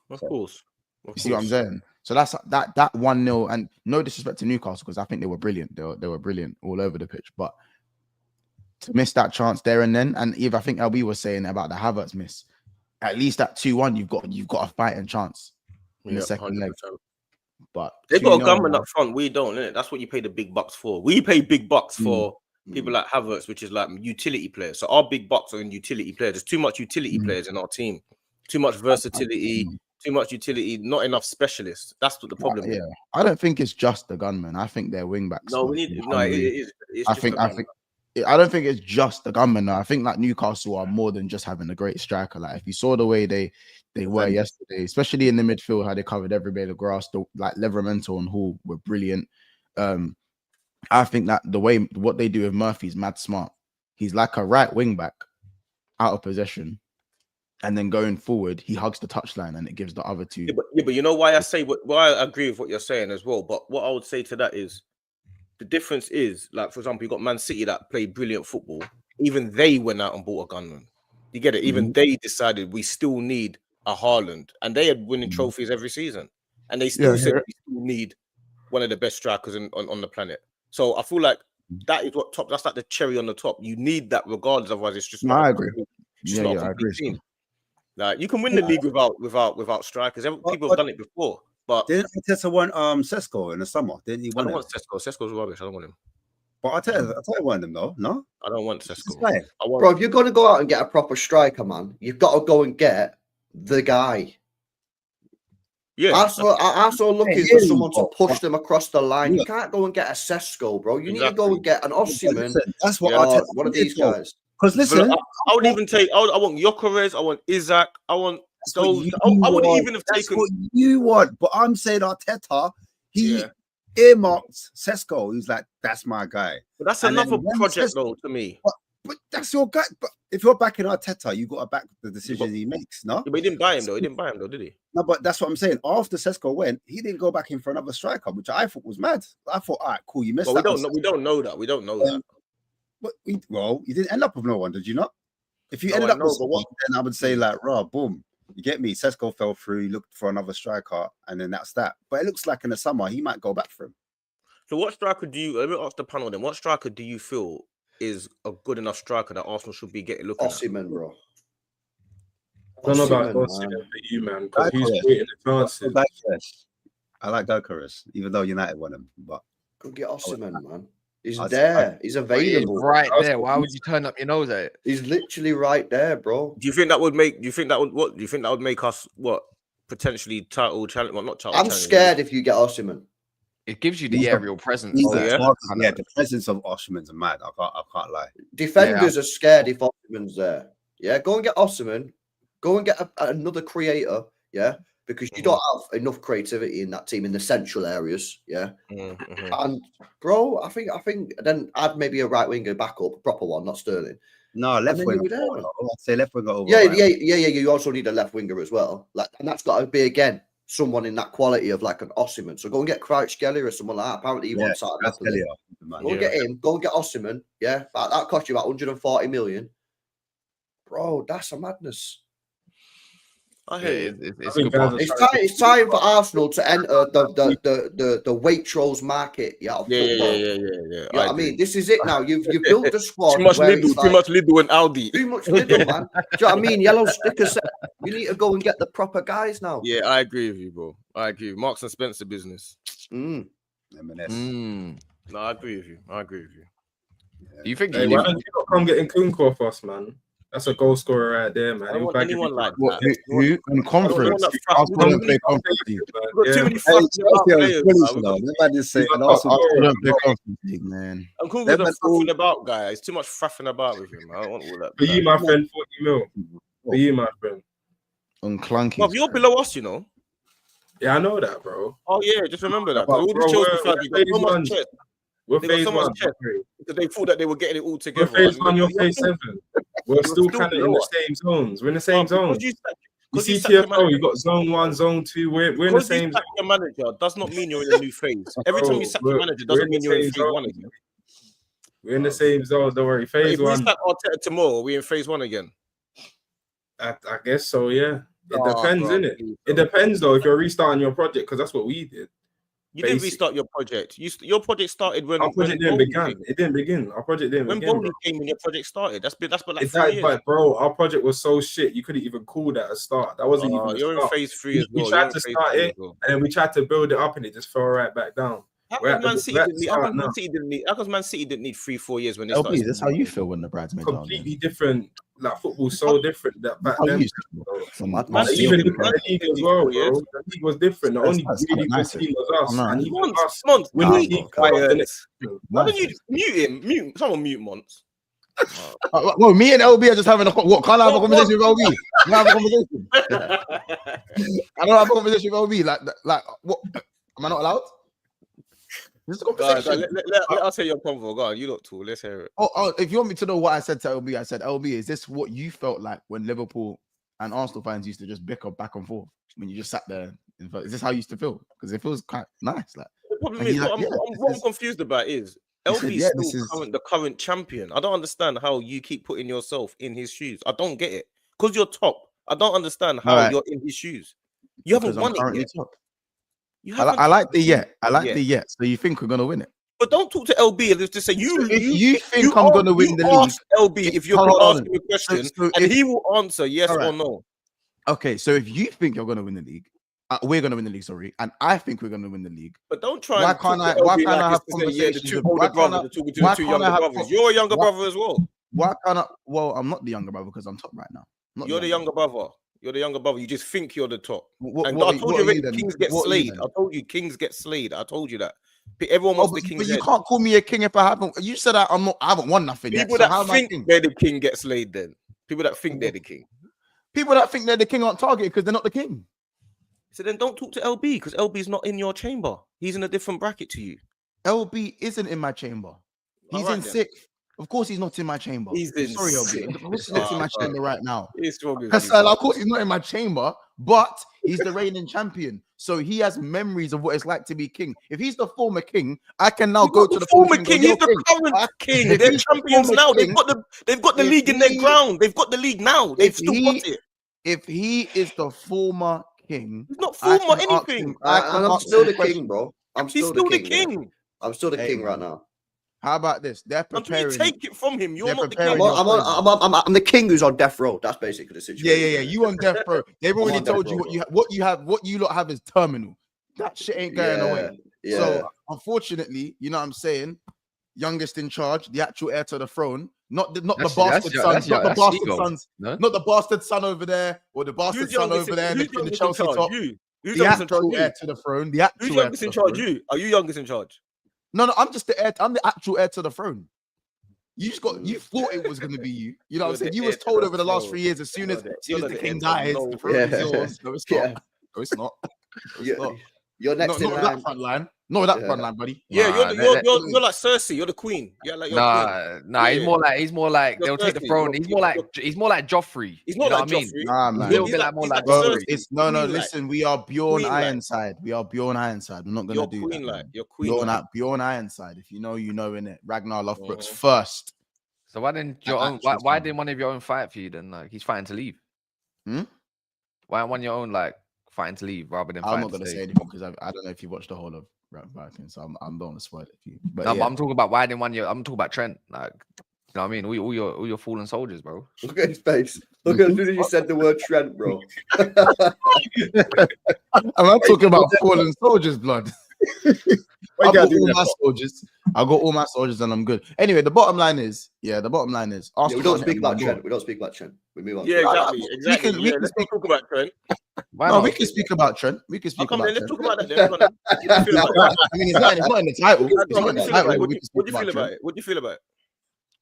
of course. You see what I'm saying? So that's that 1-0, and no disrespect to Newcastle, because I think they were brilliant. They were brilliant all over the pitch, but to miss that chance there and then, and I think LB was saying about the Havertz miss. At least at 2-1, you've got a fighting chance in the second 100%. Leg. But they got a gunman up front. We don't, innit? That's what you pay the big bucks for. We pay big bucks for people like Havertz, which is like utility players. So our big bucks are in utility players. There's too much utility players in our team. Too much versatility. Too much utility. Not enough specialists. That's what the problem is. I don't think it's just the gunman. I think they're wing backs. No, we need. No, it is. I don't think it's just the gunman. I think like Newcastle are more than just having a great striker. Like if you saw the way they were yesterday, especially in the midfield, how they covered every bit of grass. Like Livramento and Hall were brilliant. I think that what they do with Murphy is mad smart. He's like a right wing back out of possession, and then going forward, he hugs the touchline and it gives the other two. But you know why I say why I agree with what you're saying as well. But what I would say to that is, the difference is, like, for example, you got Man City that played brilliant football. Even they went out and bought a gunman. You get it? Even they decided we still need a Haaland. And they had winning trophies every season. And they still said we still need one of the best strikers on the planet. So I feel like that is that's like the cherry on the top. You need that regardless, otherwise it's just I agree. I agree. Team. Like, you can win the league without strikers. People have done it before. But didn't Arteta want Sesko in the summer? Didn't he want? I don't want Sesko. Sesko's rubbish. I don't want him. But Arteta wanted him though. No, I don't want Sesko. Bro, if you're going to go out and get a proper striker, man, you've got to go and get the guy. Yeah, Arsenal looking for someone to push them across the line. You can't go and get a Sesko, bro. You need to go and get an Osimhen. That's what Arteta one of these guys. Because listen, I would even take. I want Gyökeres. I want Isaac. I want. I wouldn't even have taken what you want, but I'm saying Arteta, he earmarked Sesko. He's like, that's my guy. But that's another project, though, to me. But that's your guy. But if you're backing Arteta, you got to back the decision he makes, no? Yeah, but he didn't buy him, though. He didn't buy him, though, did he? No, but that's what I'm saying. After Sesko went, he didn't go back in for another striker, which I thought was mad. I thought, all right, cool, you missed that. We don't know that. We don't know that. But you didn't end up with no one, did you not? If you ended up with someone, then I would say, like, boom. You get me? Sesko fell through. He looked for another striker, and then that's that. But it looks like in the summer he might go back for him. So, what striker do you? Let me ask the panel then. What striker do you feel is a good enough striker that Arsenal should be looking at? Osimhen, bro. I don't know about Osimhen for you, man, because he's creating the chances. I like Gyökeres, even though United won him. But go get Osimhen, man. He's there. He's available. He's right there. Why would you turn up your nose at it? He's literally right there, bro. Do you think that would make? Do you think that would make us potentially title challenge? Well, not title. I'm scared if you get Osimhen. It gives you the aerial presence. The presence of Osimhen's mad. I can't lie. Defenders are scared if Osimhen's there. Yeah, go and get Osimhen. Go and get another creator. Yeah. Because you don't have enough creativity in that team in the central areas, And bro, I think then I'd maybe a right winger backup, proper one, not Sterling. No, left winger. I'd say left winger over. Yeah. You also need a left winger as well, like, and that's got to be again someone in that quality of like an Osimhen. So go and get Kvaratskhelia or someone like that. Apparently he wants that. Go and get him. Go and get Osimhen. Yeah, that cost you about 140 million, bro. That's a madness. I hear you. It's I think good guys are partnership. It's time for Arsenal to enter the Waitrose market. Yeah, of Yeah. football. Yeah. Yeah, I mean, this is it now. You've built the squad. Too much where it's Lidl, too much Lidl and Aldi. Too much Lidl, man. Do you know what I mean? Yellow stickers. You need to go and get the proper guys now. Yeah, I agree with you, bro. I agree. Marks and Spencer business. M&S. No, I agree with you. Do you think Hey, why don't you not come getting Kunko off us, man? That's a goal scorer right there, man. I don't He'll want bag anyone you. like What, that. who in conference? that Arsenal don't play conference league. We've got too many Hey, fucking about Chelsea are players. bullies, Man. you know. Everybody just say, He's and not also, Arsenal don't play conference league, man. I'm cool Them with the man all- faffing about guy. It's too much faffing about with him. I don't want all that. For you, my friend, 40 mil. For you, my friend. On clunky. Well, you're below us, you know. Yeah, I know that, bro. Oh yeah, just remember that. But, All bro, the Chelsea we're fans, they got so phase much one. chest We're They got phase so much one. chest. because they thought that they were getting it all We're together. phase and one, you're you're phase still- 7. We're still still kind of in below the us. same zones. We're in the same zone. Because you sack- You because you see sack your TFO, manager- you got zone 1, zone 2. We're in the because same you zone. sack your manager does not mean you're in a new phase. Every time you sack your manager we're doesn't in mean the you're in same phase zone. one again. We're in the same zone. Don't worry. But Phase if we 1. sack Arteta tomorrow, we're in phase one again. I guess so, yeah. It Oh, depends, God, innit? please, It bro. depends, though, if you're restarting your project, because that's what we did. You didn't Basic. restart your project. Your project started when Our project didn't Bowley begin. came in. It didn't begin. Our project didn't When begin, Bowley bro. came in, your project started. That's been like 3 Exactly, years. but bro, our project was so shit. You couldn't even call that a start. That wasn't even a You're in start. phase 3 as well. We You're tried in to phase start 3 it, as well. and then we tried to build it up, and it just fell right back down. How We're come at the- Man City we're at didn't the need? How start come Man now. City didn't need? How come Man City didn't need 3-4 years when they LB, started? is this how you feel when the bridesmaids are on? Completely different. Like football's so different that back How then. you used to feel? From Man Like, City- even Man in the City league as did well, 4 bro. years. The league was different. The That's- only that's really good nicer. team was us, I'm not- and even Monts, us Monts, winning please, league quiet. was the next thing. Why don't you mute him? Mute someone. Mute Monts. Well, me and LB are just having a what? Can't I have a conversation with LB? Can I have a conversation? I don't have a conversation with LB. Like what? Am I not allowed? This is a Guys, conversation. let us hear your convo. Go on, you look tall. Let's hear it. Oh, if you want me to know what I said to LB, I said, LB, is this what you felt like when Liverpool and Arsenal fans used to just bicker back and forth when you just sat there? Is this how you used to feel? Because it feels quite nice. Like, The problem And is, he's what, like, I'm, yeah, what I'm- this what I'm is- confused about is He said, LB's yeah, still this is- the current champion. I don't understand how you keep putting yourself in his shoes. I don't get it. Because you're top. I don't understand how Alright. you're in his shoes. You haven't because I'm won it currently yet. top. You I haven't. like the yet. I like Yeah. the yet. So you think we're gonna win it? But don't talk to LB and just say So if you think you I'm ask- gonna win you the league, ask LB if you're hold on. asking a question, So and if- he will answer yes or Alright. no. okay. So if you think you're gonna win the league, we're gonna win the league. Sorry, and I think we're gonna win the league. But don't try Why and can't talk I- to why LB can't I like have it's to say, yeah, the conversations two with- older why can't brothers I- are talking to the why two can't I younger have brothers. You're a younger why- brother as well. Why can't I? Well, I'm not the younger brother because I'm top right now. I'm not You're the younger brother. You're the younger brother. You just think you're the top. What, And what, I told what you are already, then? Kings get What are you slayed. then? I told you Kings get slayed. I told you that. Everyone Oh, wants but, the King's but you head. can't call me a king if I haven't. You said I haven't won nothing yet. People So how that am I think king? they're the king get slayed then. People that think they're the king. People that think they're the king aren't targeted because they're not the king. So then don't talk to LB because LB's not in your chamber. He's in a different bracket to you. LB isn't in my chamber. He's Alright in then. sixth. Of course, he's not in my chamber. He's in Sorry, LB. sixth. Of course, he's not in my Oh, chamber right now. He's strong with That's you, of course, he's not in my chamber, but he's the reigning champion. So he has memories of what it's like to be king. If he's the former king, I can now go to the former podium and king. go, He's "Yo, the current king. If They're he's the champions former now. king, They've got the if league in their he- ground. They've got the league now. They've if still he- got it. If he is the former king, He's not I former can ask anything. him- I can And I'm ask still him the questions. king, bro. I'm He's still the yeah. king. I'm still the Hey, king right man. now. How about this? They're Until you preparing. take it from him, you're They're not the preparing king. your presence. I'm the king who's on death row. That's basically the situation. Yeah. You on death row. They've already on death told you row, what you lot have is terminal. That shit ain't going away. Yeah. So unfortunately, you know what I'm saying? Youngest in charge, the actual heir to the throne, not the bastard sons, not the bastard sons, No? not the bastard son over there or the bastard Who's son youngest over there in who's the youngest Chelsea in charge? top. You. Who's The youngest in charge? actual You. heir to the throne. The actual Who's heir youngest to in the charge? throne. You. Are you youngest in charge? No, I'm just the heir. I'm the actual heir to the throne. You thought it was going to be you. You know what I'm You're saying? the You heir was to told the over the last throne. 3 years, as soon as You're the the king heir to dies, no the throne is Yeah. yours. No, it's Yeah. not. No, it's not. No, it's You're, not. you're next Not in with line. that front line. Not with that Yeah. front line, buddy. Yeah, Nah, you're like Cersei. You're the queen. Yeah, like you're queen. Nah. He's Yeah. more like You're they'll take the thirsty. throne. He's more like Joffrey. He's not You know like what I mean? Joffrey. Nah, He's man. a little He's bit like- like more he's like like Bro, Joffrey. it's no. Queen-like. Listen, we are Bjorn Queen-like. Ironside. We are Bjorn Ironside. We're not gonna You're do queen that. like. Man. You're queen like. Bjorn Ironside. If you know, you know, in it. Ragnar Lothbrok's Mhm. first. So why didn't An actual why son. didn't one of your own fight for you then? Like he's fighting to leave. Hmm? Why aren't one your own like fighting to leave rather than I'm fighting not to gonna stay? say anything because I don't know if you watched the whole of Viking, so I'm don't want to spoil it for you. But No, yeah. but I'm talking about why didn't one year. I'm talking about Trent. Like, you know what I mean? All your fallen soldiers, bro. Look at his face. Look at as soon as you said the word Trent, bro. I'm talking about fallen soldiers' blood. I've got all my soldiers. I got all my soldiers, and I'm good. Anyway, the bottom line is, Arsenal. Yeah, we don't speak about Trent. We don't speak about Trent. We move on. Yeah, exactly. Exactly. We can Let's not talk about Trent. Why No, not? we can speak about Trent. We can speak about Let's Trent. talk about that then. Go on then. What do you feel about it? I mean, it's not in the title. It's not in the title. What do you feel about it? What do you feel about it?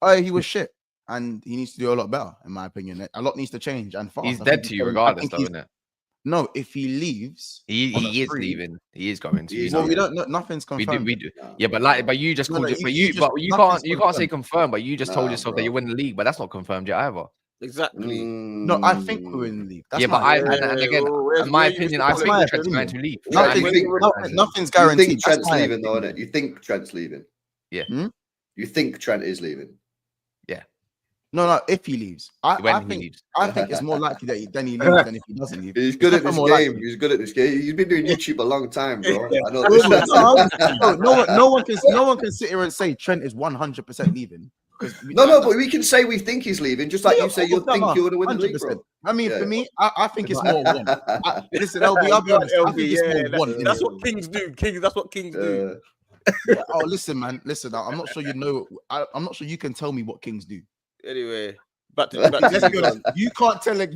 Oh, he was shit, and he needs to do a lot better, in my opinion. A lot needs to change, and fast. He's dead to you regardless, though, isn't it? No, if he leaves, he is leaving. He is going to. Well, we don't know. Nothing's confirmed. We do. Yeah, but you just called it. But you can't say confirmed. But you just told yourself that you win the league. But that's not confirmed yet either. Exactly. No, I think we're in the league. That's and again, in my opinion, I think Trent's going to leave. Nothing's guaranteed. You think Trent's leaving, though, innit? You think Trent's leaving? Yeah. You think Trent is leaving? Yeah. No, if he leaves. I think it's more likely that he leaves than if he doesn't leave. He's good at this game. He's good at this game. He's been doing YouTube a long time, bro. I know no one can sit here and say Trent is 100% leaving. No, but we can say we think he's leaving, just like you say you think you're going to win the league, bro. I mean, for me, I think it's more one. Listen, I'll be honest. I think it's more one. That's what kings do. That's what kings do. Oh, listen, man. Listen, I'm not sure you know. I'm not sure you can tell me what kings do. Anyway, back to you can't tell any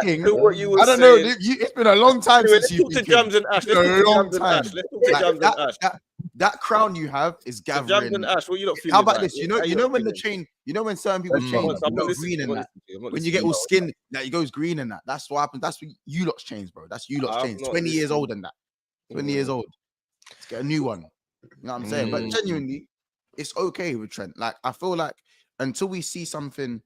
king. What you were I don't know. It's been a long time since you've been Jams and Ash. Let's talk to Jams and Ash. That crown you have is gathering. Jams and Ash, what you not feeling? How about this? You know when the chain, when certain people change, green and that. When you get all skin, that it goes green and that. That's what happens. That's what you lot's changed, bro. That's you lot's changed. 20 years old and that. 20 years old. Let's get a new one. You know what I'm saying? But genuinely, it's okay with Trent. Like, I feel like until we see something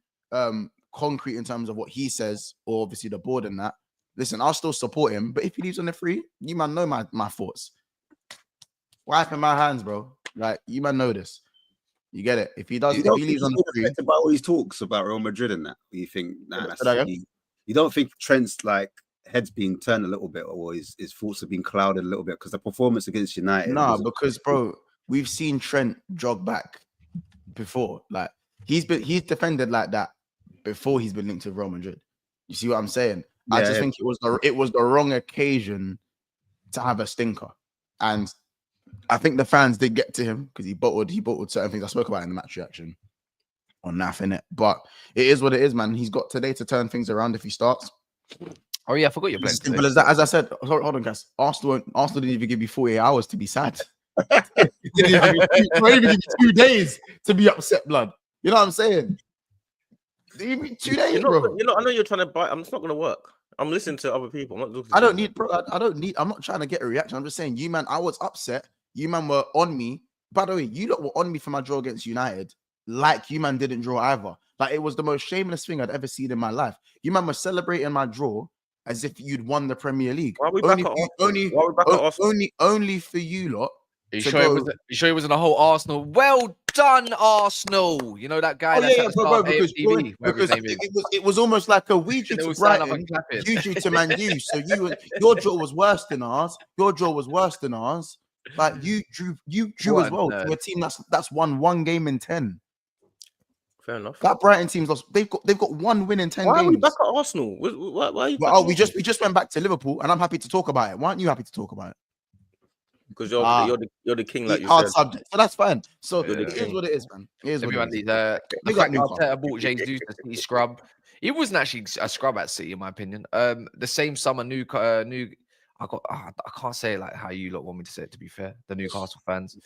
concrete in terms of what he says, or obviously the board and that, listen, I'll still support him. But if he leaves on the free, you man know my thoughts. Wiping my hands, bro. Like, you man know this. You get it. If he leaves on the free, about all these talks about Real Madrid and that, you think, you don't think Trent's like head's been turned a little bit, or his thoughts have been clouded a little bit because the performance against United. Nah, because bro, we've seen Trent jog back before. Like, he's defended like that before he's been linked to Real Madrid. You see what I'm saying? I just think it was the wrong occasion to have a stinker, and I think the fans did get to him because he bottled certain things. I spoke about in the match reaction on NAF, innit? But it is what it is, man. He's got today to turn things around if he starts. Oh yeah, I forgot you're playing. Simple as that. As I said, hold on, guys. Arsenal didn't even give you 48 hours to be sad. Didn't even give you 2 days to be upset, blood. You know what I'm saying? 2 days, bro. I know you're trying to buy. It's not going to work. I'm listening to other people. I'm not trying to get a reaction. I'm just saying, you man, I was upset. You man were on me. By the way, you lot were on me for my draw against United. Like, you man didn't draw either. Like, it was the most shameless thing I'd ever seen in my life. You man were celebrating my draw as if you'd won the Premier League. Why are we back at Arsenal? Only for you lot. You sure it wasn't a whole Arsenal? Well done, Arsenal. You know that guy that's at the start of AFTV, because it was almost like a we drew to Brighton, you drew to Man U. So your draw was worse than ours. Like, you drew as well to a team that's won 1 game in 10. Fair enough. That Brighton team's lost. They've got 1 win in 10 games. Why are we back at Arsenal? Why are you? We just went back to Liverpool, and I'm happy to talk about it. Why aren't you happy to talk about it? Because you're the king, like you hard said. subject. So that's fine. So it is what it is, man. It is what it is. The fact Arteta bought James Deuce to City scrub. It wasn't actually a scrub at City, in my opinion. The same summer, I can't say it like how you lot want me to say it, to be fair. The Newcastle fans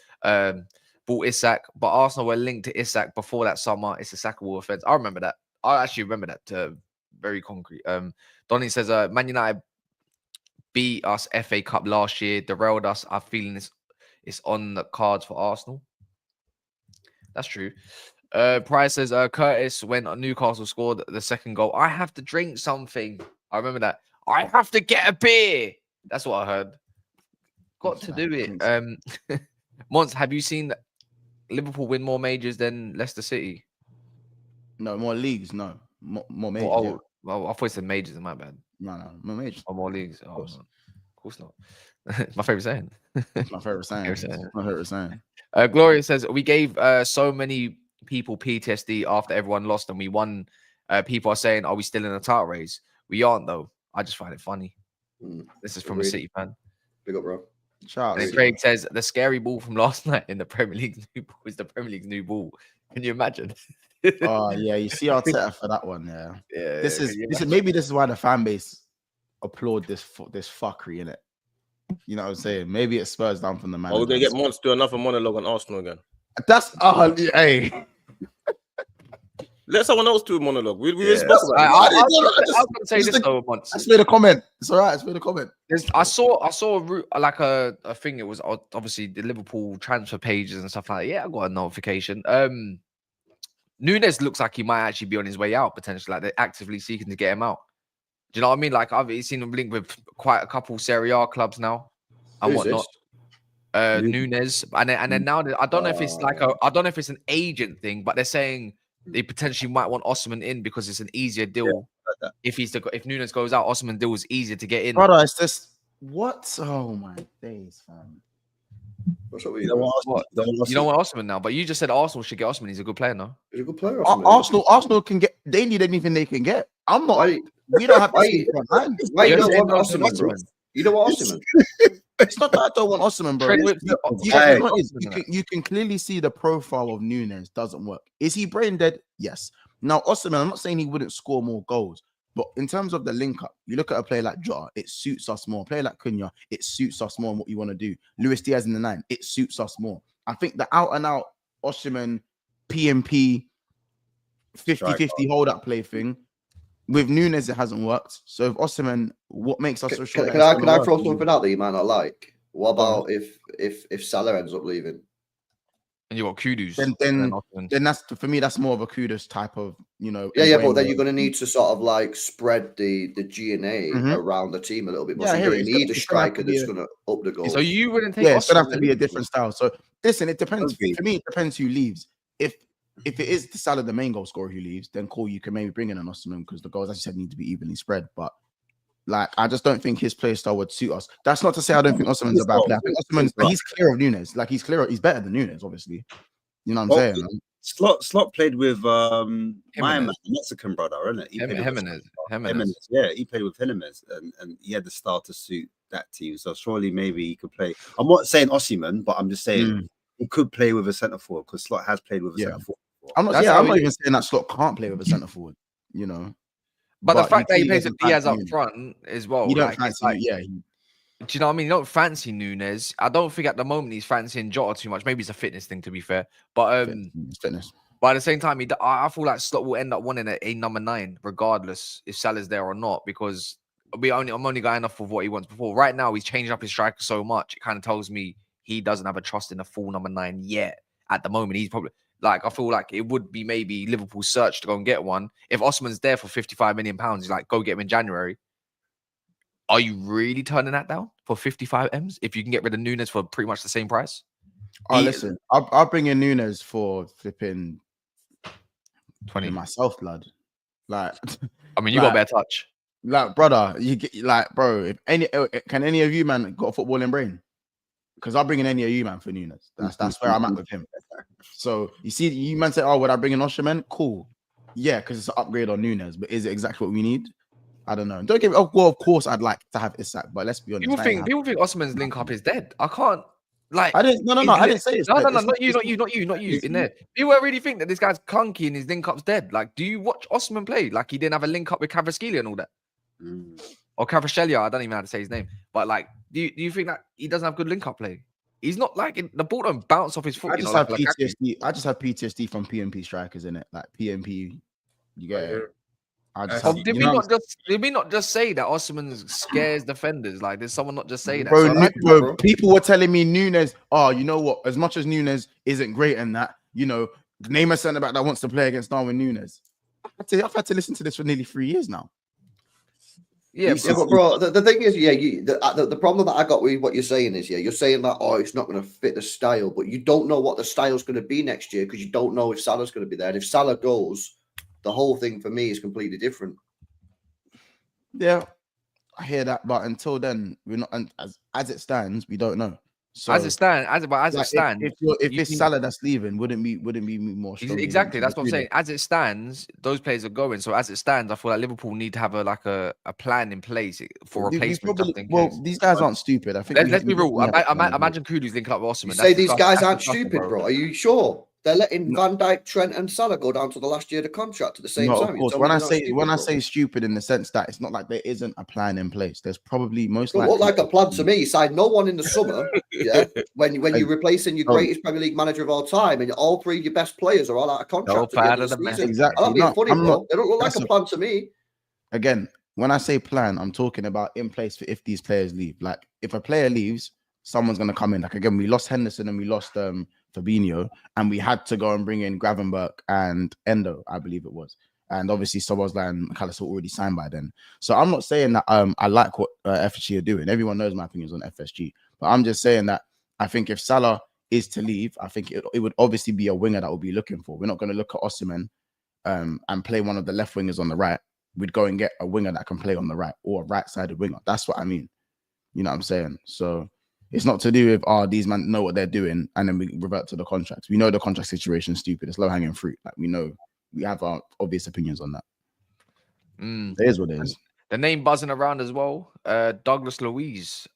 bought Isak, but Arsenal were linked to Isak before that summer. It's a sackable offense. I remember that. I actually remember that very concrete. Donny says, Man United beat us FA Cup last year, derailed us. I'm feeling it's on the cards for Arsenal. That's true. Price says, Curtis, when Newcastle scored the second goal, I have to drink something. I remember that. I have to get a beer. That's what I heard. Got to do it. Monts, have you seen Liverpool win more majors than Leicester City? No, more leagues. No, more majors. Well, I thought it said majors. My bad. No major. Or more leagues? Oh, course. no. Of course not. It's my favorite saying. It's my favorite saying. Favorite saying. It's my favorite saying. Gloria says we gave so many people PTSD after everyone lost and we won. People are saying, "Are we still in a title race?" We aren't though. I just find it funny. This is from a City fan. Big up, bro. And then Craig says the scary ball from last night in the Premier League's new ball is the Premier League's new ball. Can you imagine? Oh yeah, you see Arteta for that one. Yeah. Yeah. This is maybe this is why the fan base applaud this fuckery in it. You know what I'm saying? Maybe it spurs down from the man. Oh, we're gonna get Monts to do another monologue on Arsenal again. That's hey. Let someone else do a monologue. We I was gonna say this though once. Let's made a comment. It's all right. Let's made a comment. I saw like a thing. It was obviously the Liverpool transfer pages and stuff like that. Yeah, I got a notification. Nunez looks like he might actually be on his way out potentially. Like they're actively seeking to get him out. Do you know what I mean? Like I've seen him linked with quite a couple Serie A clubs now and whatnot. Nunez, and then now I don't know if it's like I don't know if it's an agent thing, but they're saying they potentially might want Osimhen in because it's an easier deal. Yeah, if Nunez goes out, Osimhen deal is easier to get in. Brother, it's just what? Oh my days, fam. You don't want Osimhen now, but you just said Arsenal should get Osimhen. He's a good player now. He's a good player. Arsenal can get. They need anything they can get. I'm not. We don't have to see front line. You don't want Osimhen. You don't want Osimhen. It's not that I don't want Osimhen, bro. You can clearly see the profile of Nunez doesn't work. Is he brain dead? Yes. Now, Osimhen, I'm not saying he wouldn't score more goals, but in terms of the link up, you look at a player like Jota, it suits us more. A player like Cunha, it suits us more in what you want to do. Luis Diaz in the 9, it suits us more. I think the out and out Osimhen, PMP, 50-50 hold up play thing. With Nunez, it hasn't worked. So if Osimhen, what makes us so sure? Can I throw something out that you might not like? What about if Salah ends up leaving? And you got Kudus. Then that's for me. That's more of a Kudus type of, you know. Yeah, but then you're going to need to sort of like spread the G&A around the team a little bit more. So you're going to need a striker that's going to up the goal. So you wouldn't think? Yeah, it's going to have to be a different style. So listen, it depends. For me, it depends who leaves. If it is the Salah, the main goal scorer who leaves, then cool, you can maybe bring in an Osimhen because the goals, as you said, need to be evenly spread. But like, I just don't think his play style would suit us. That's not to say I don't think Osimhen's a bad player. I think Osimhen's, he's clear of Nunez. Like he's better than Nunez, obviously. You know what I'm saying? Man? Slot played with my man, Mexican brother, isn't it? Jimenez. Yeah, he played with Jimenez, and he had the style to suit that team. So surely maybe he could play. I'm not saying Osimhen, but I'm just saying he could play with a centre forward because Slot has played with a centre forward. I'm not even saying that Slot can't play with a centre forward, you know. But the fact that he plays with Diaz up front as well, you don't fancy, do you know what I mean? You don't fancy Nunez. I don't think at the moment he's fancying Jota too much. Maybe it's a fitness thing, to be fair. But fitness. But at the same time, I feel like Slot will end up wanting a number 9, regardless if Salah's there or not, because I'm only going off of what he wants before. Right now, he's changing up his striker so much. It kind of tells me he doesn't have a trust in a full number 9 yet. At the moment, he's probably like, I feel like it would be maybe Liverpool's search to go and get one. If Osimhen's there for £55 million, he's like, go get him in January. Are you really turning that down for 55 M's if you can get rid of Nunez for pretty much the same price? Oh, listen, I'll bring in Nunez for flipping 20 myself, blood. Like, I mean, you got better touch. Like, brother, you get like, bro. Can any of you man got a footballing brain? Because I'll bring in any of you man for Nunez. That's where I'm at with him. So you see, you man say, "Oh, would I bring in Osimhen?" Cool, yeah, because it's an upgrade on Nunez. But is it exactly what we need? I don't know. Don't get me. Well, of course, I'd like to have Isak, but let's be honest. People think Osimhen's link up is dead. I can't. Like, I didn't. No. I didn't say it's no. dead. Not you. In there, people really think that this guy's clunky and his link up's dead. Like, do you watch Osimhen play? Like, he didn't have a link up with Kvaratskhelia and all that, or Kvaratskhelia. I don't even know how to say his name. But like, do you think that he doesn't have good link up play? He's not like the ball don't bounce off his foot. I just have PTSD. I just have PTSD from PMP strikers in it. Like PMP, you get it. Did we not just say that Osimhen scares defenders? Like, did someone not just say that? Bro, people were telling me Nunez. Oh, you know what? As much as Nunez isn't great in that, you know, name a centre back that wants to play against Darwin Nunez. I've had to listen to this for nearly 3 years now. Yeah, but bro, the thing is, the problem that I got with what you're saying is, you're saying that, oh, it's not going to fit the style, but you don't know what the style's going to be next year because you don't know if Salah's going to be there. And if Salah goes, the whole thing for me is completely different. Yeah, I hear that, but until then, we're not. And as it stands, we don't know. So as it stands, if you it's think- Salah that's leaving, wouldn't be me more strongly. exactly. That's what I'm agree saying. As it stands, those players are going. So as it stands, I feel like Liverpool need to have a plan in place for We replacement. probably, just in well, case. these guys aren't stupid. I think Let's be real. definitely have a plan. Imagine Kudu's linking up with Osimhen. You That's say these disgusting. guys That's aren't disgusting, stupid, bro. Are you sure? They're letting Van Dijk, Trent, and Salah go down to the last year of the contract at the same No, time. of You course. tell When me I they're not say stupid, when I bro. say stupid in the sense that it's not like there isn't a plan in place. There's probably most It likely looked like a plan to me. You signed no one in the summer, yeah. When you're replacing your Oh. greatest Premier League manager of all time, and all three of your best players are all out of contract at the end of the season. Exactly. I'm not being No, funny, I'm bro. not. They don't look like That's a plan to me. Again, when I say plan, I'm talking about in place for if these players leave. Like if a player leaves, someone's gonna come in. Like again, we lost Henderson and we lost Fabinho, and we had to go and bring in Gravenberch and Endo, I believe it was. And obviously Szoboszlai and McAllister already signed by then. So I'm not saying that I like what FSG are doing. Everyone knows my opinions on FSG. But I'm just saying that I think if Salah is to leave, I think it would obviously be a winger that we'll be looking for. We're not going to look at Osimhen and play one of the left wingers on the right. We'd go and get a winger that can play on the right or a right-sided winger. That's what I mean. You know what I'm saying? So it's not to do with, these men know what they're doing and then we revert to the contracts. We know the contract situation is stupid. It's low-hanging fruit. Like we know. We have our obvious opinions on that. It is what it is. The name buzzing around as well. Douglas Luiz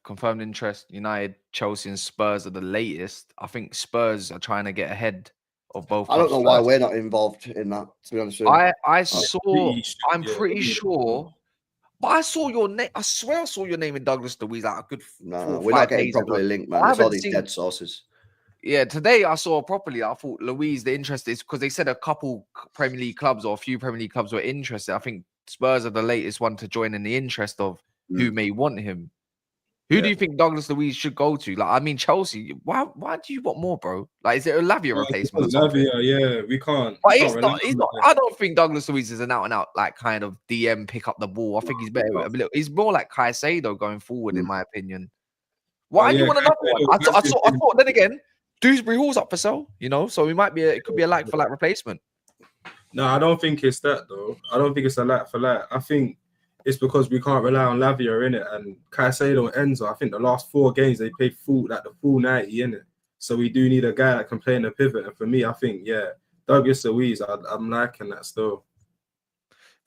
confirmed interest. United, Chelsea, and Spurs are the latest. I think Spurs are trying to get ahead of both. I don't know clubs why first. we're not involved in that, to be honest with you. I'm pretty sure. But I saw your name. I swear I saw your name in Douglas Luiz like a good. No, we're not getting properly linked, man. It's all these dead sources. Yeah, today I saw properly. I thought Luiz, the interest is because they said a couple Premier League clubs or a few Premier League clubs were interested. I think Spurs are the latest one to join in the interest of who may want him. Who do you think Douglas Luiz should go to? Like, I mean, Chelsea. Why do you want more, bro? Like, is it a Lavia replacement? Or something? Lavia, yeah, we can't. But it's not. I don't think Douglas Luiz is an out and out like kind of DM pick up the ball. I think he's better. He's more like Caicedo going forward, in my opinion. Why do you want another one? I thought. Then again, Dewsbury Hall's up for sale. You know, so it could be a like for like replacement. No, I don't think it's that though. I don't think it's a like for like. I think it's because we can't rely on Lavia in it and Caicedo and Enzo. I think the last 4 games they played the full 90 in it. So we do need a guy that can play in the pivot. And for me, I think Douglas Luiz, I'm liking that still.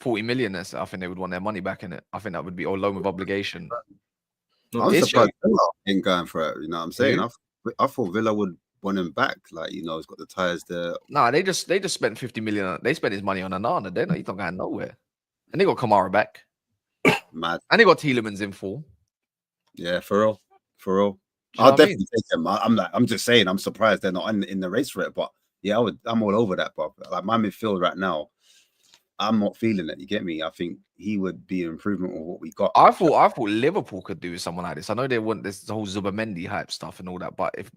40 million. I think they would want their money back in it. I think that would be or loan with obligation. I'm surprised Villa ain't going for it. You know what I'm saying? I thought Villa would want him back. Like, you know, he's got the ties there. Nah, they just spent 50 million. They spent his money on Anana. They're not. He's not going nowhere. And they got Kamara back. Mad. And they got Tielemans in full. Yeah, for real. I'll definitely take them. I'm just saying, I'm surprised they're not in the race for it. But yeah, I'm all over that. But like my midfield right now, I'm not feeling it. You get me? I think he would be an improvement on what we got. I thought Liverpool could do with someone like this. I know they want this whole Zubamendi hype stuff and all that, but if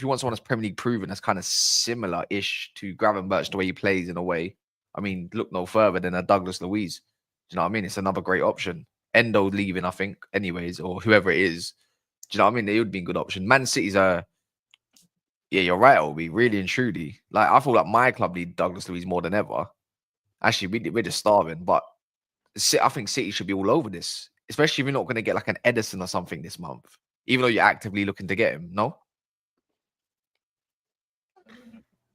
you want someone that's Premier League proven, that's kind of similar-ish to Gravenberch the way he plays in a way. I mean, look no further than a Douglas Luiz. Do you know what I mean? It's another great option. Endo leaving, I think, anyways, or whoever it is. Do you know what I mean? They would be a good option. Man City's yeah, you're right, Obi. Really and truly. Like, I feel like my club need Douglas Luiz more than ever. Actually, we're just starving, but I think City should be all over this, especially if you're not going to get like an Edison or something this month, even though you're actively looking to get him. No?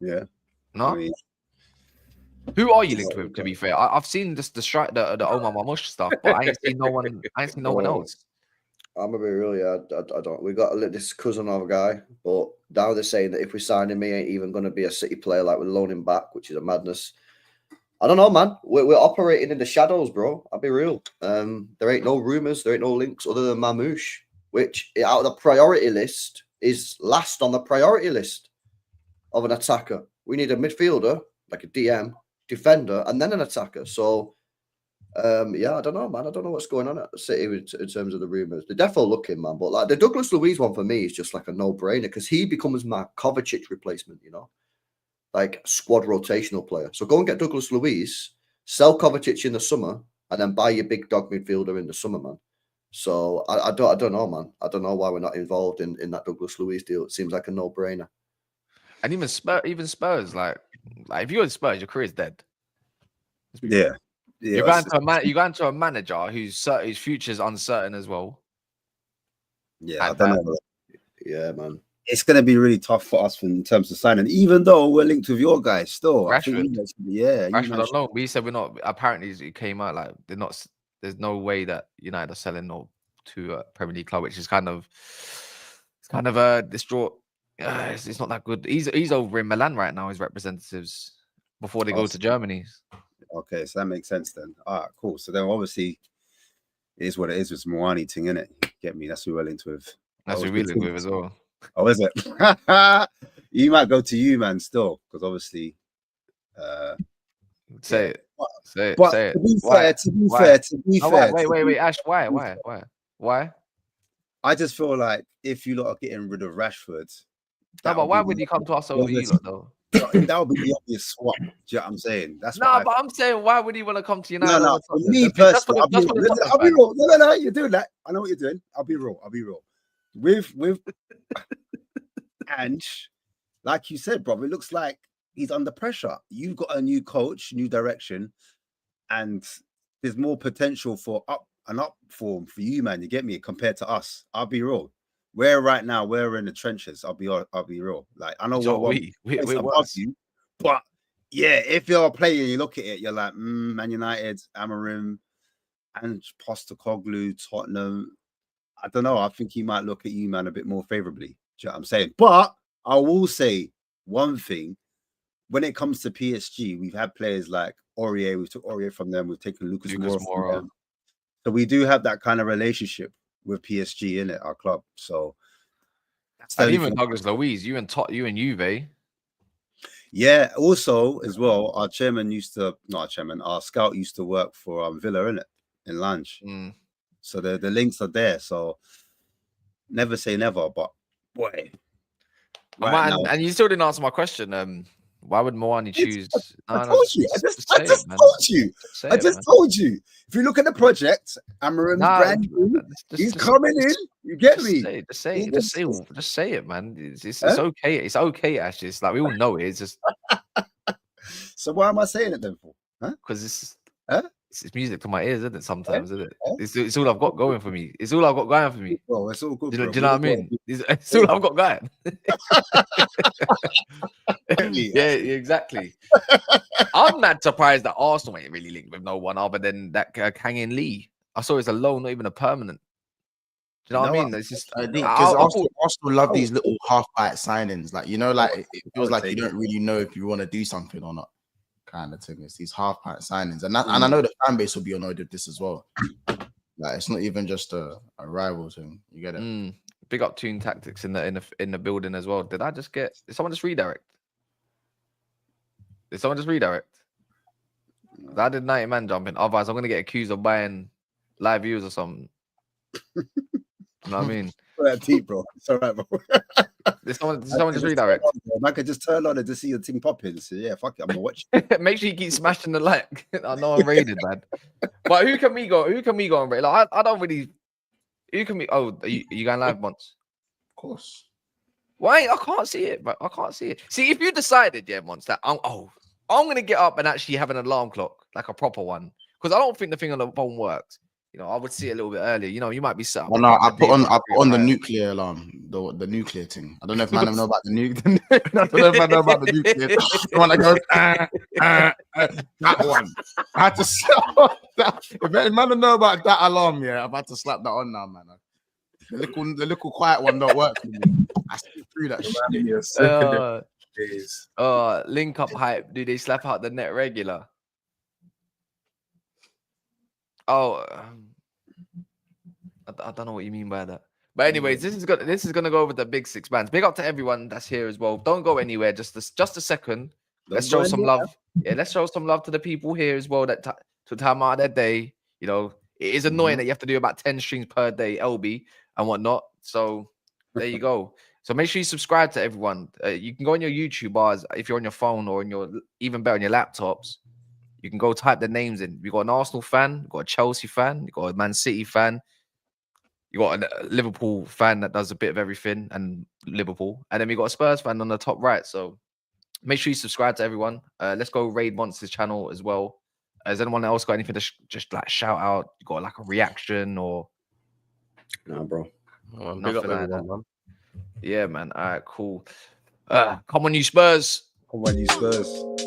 Yeah. No? I mean, who are you linked with, to be fair? I've seen the Omar Mamush stuff, but I ain't seen no one else. I'm gonna be real, I don't. We got this cousin of a guy, but now they're saying that if we sign him, he ain't even gonna be a City player. Like we're loaning him back, which is a madness. I don't know, man. We're operating in the shadows, bro. I'll be real. There ain't no rumors, there ain't no links other than Mamouche, which out of the priority list is last on the priority list of an attacker. We need a midfielder, like a DM, defender, and then an attacker. So, yeah, I don't know, man. I don't know what's going on at City in terms of the rumors. They're definitely looking, man. But like the Douglas Luiz one for me is just like a no-brainer because he becomes my Kovacic replacement, you know, like squad rotational player. So go and get Douglas Luiz, sell Kovacic in the summer, and then buy your big dog midfielder in the summer, man. So I don't know, man. I don't know why we're not involved in that Douglas Luiz deal. It seems like a no-brainer. And even Spurs, like if you're in Spurs, your career's dead. Yeah. You're going to a man. You're going to a manager whose future's uncertain as well. Yeah, I don't know. Yeah, man. It's going to be really tough for us in terms of signing, even though we're linked with your guys still. Rashford. I think Rashford, I don't know. We said we're not. Apparently, it came out like they're not. There's no way that United are selling to a Premier League club, which is kind of distraught. It's not that good. He's over in Milan right now. His representatives before they go to Germany. Okay, so that makes sense then. All right, cool. So then obviously it is what it is with Moani thing, innit? Get me? That's who we're linked with. That's who we linked with as well. Oh, is it? You might go to you, man, still, because obviously say it. Say it. To be fair. Wait, Ash, why? I just feel like if you lot are getting rid of Rashford. No, but why would he come to us over you lot, though? That would be the obvious swap. Do you know what I'm saying? That's but I'm saying, why would he want to come to United? No, for me personally, I'll be real. No, you're doing that. I know what you're doing. I'll be real. With Ange, like you said, bro, it looks like he's under pressure. You've got a new coach, new direction, and there's more potential for up form for you, man. You get me? Compared to us, I'll be real. We're right now, we're in the trenches. I'll be real. Like I know what we're above you, but yeah, if you're playing, you look at it, you're like, Man United, Amorim, and Postecoglou, Tottenham. I don't know. I think he might look at you, man, a bit more favorably. Do you know what I'm saying? But I will say one thing: when it comes to PSG, we've had players like Aurier. We took Aurier from them. We've taken Lucas Moura from them. So we do have that kind of relationship with PSG in it, our club. So that's and even Douglas Luiz, you and Juve. Yeah, also as well, our scout used to work for Villa in Lange. So the links are there. So never say never, but boy. And you still didn't answer my question. Why would Moani choose? I told you. I just told you. If you look at the project, Amorim's brand new. He's coming in. You get me? Just say it, man. It's okay. It's okay, actually. It's like we all know it. It's just. So why am I saying it then for? Because it's music to my ears, isn't it? Sometimes, isn't it? It's all I've got going for me. It's all I've got going for me. Bro, it's all good. Do you know what I mean? It's all I've got going. Yeah, exactly. I'm not surprised that Arsenal ain't really linked with no one other than that Kang-in Lee. I saw it's a loan, not even a permanent. Do you know what I mean? It's just because Arsenal love these little half-bite signings. Like, like it feels like you don't really know if you want to do something or not. Kind of thing. It's these half-pint signings, and I know the fan base will be annoyed with this as well. Like it's not even just a rival thing. You get it? Big up Tune Tactics in the building as well. Did someone just redirect? I did 90 man jumping. Otherwise, I'm gonna get accused of buying live views or something. You know what I mean? Deep, bro. It's all right, bro. Did someone just redirect? I could just turn on it to see your thing popping. So yeah, fuck it, I'm gonna watch. Make sure you keep smashing the like. I know I'm raided, man. But who can we go on rate? Like I don't really. Who can we? Oh, are you going live, Monts? Of course. Why? I can't see it, but I can't see it. See, if you decided, Monts, that I'm gonna get up and actually have an alarm clock, like a proper one, because I don't think the thing on the phone works. I would see it a little bit earlier. You might be set up. Well, no, I put on the nuclear alarm, the nuclear thing. I don't know if man know about the nuclear. I don't know if I know about the nuclear. The one that goes that one. I had to slap that. If man don't know about that alarm, I've had to slap that on now, man. The little quiet one don't work for me. I sleep through that shit. Link up hype. Do they slap out the net regular? I don't know what you mean by that. But anyways, this is gonna go over the big six bands. Big up to everyone that's here as well. Don't go anywhere. Just a second. Let's show some love. Yeah, let's show some love to the people here as well that took time out of their day. It is annoying that you have to do about 10 streams per day, LB and whatnot. So there you go. So make sure you subscribe to everyone. You can go on your YouTube bars if you're on your phone or even better on your laptops. You can go type the names in. You got an Arsenal fan, you got a Chelsea fan, you got a Man City fan, you got a Liverpool fan that does a bit of everything, and Liverpool, and then we got a Spurs fan on the top right. So make sure you subscribe to everyone. Let's go raid Monts' channel as well. Has anyone else got anything to just like shout out? You got like a reaction or Nah, bro. Big up nothing like everyone, that? man. Yeah, man. All right, cool. Come on, you Spurs. Come on, you Spurs.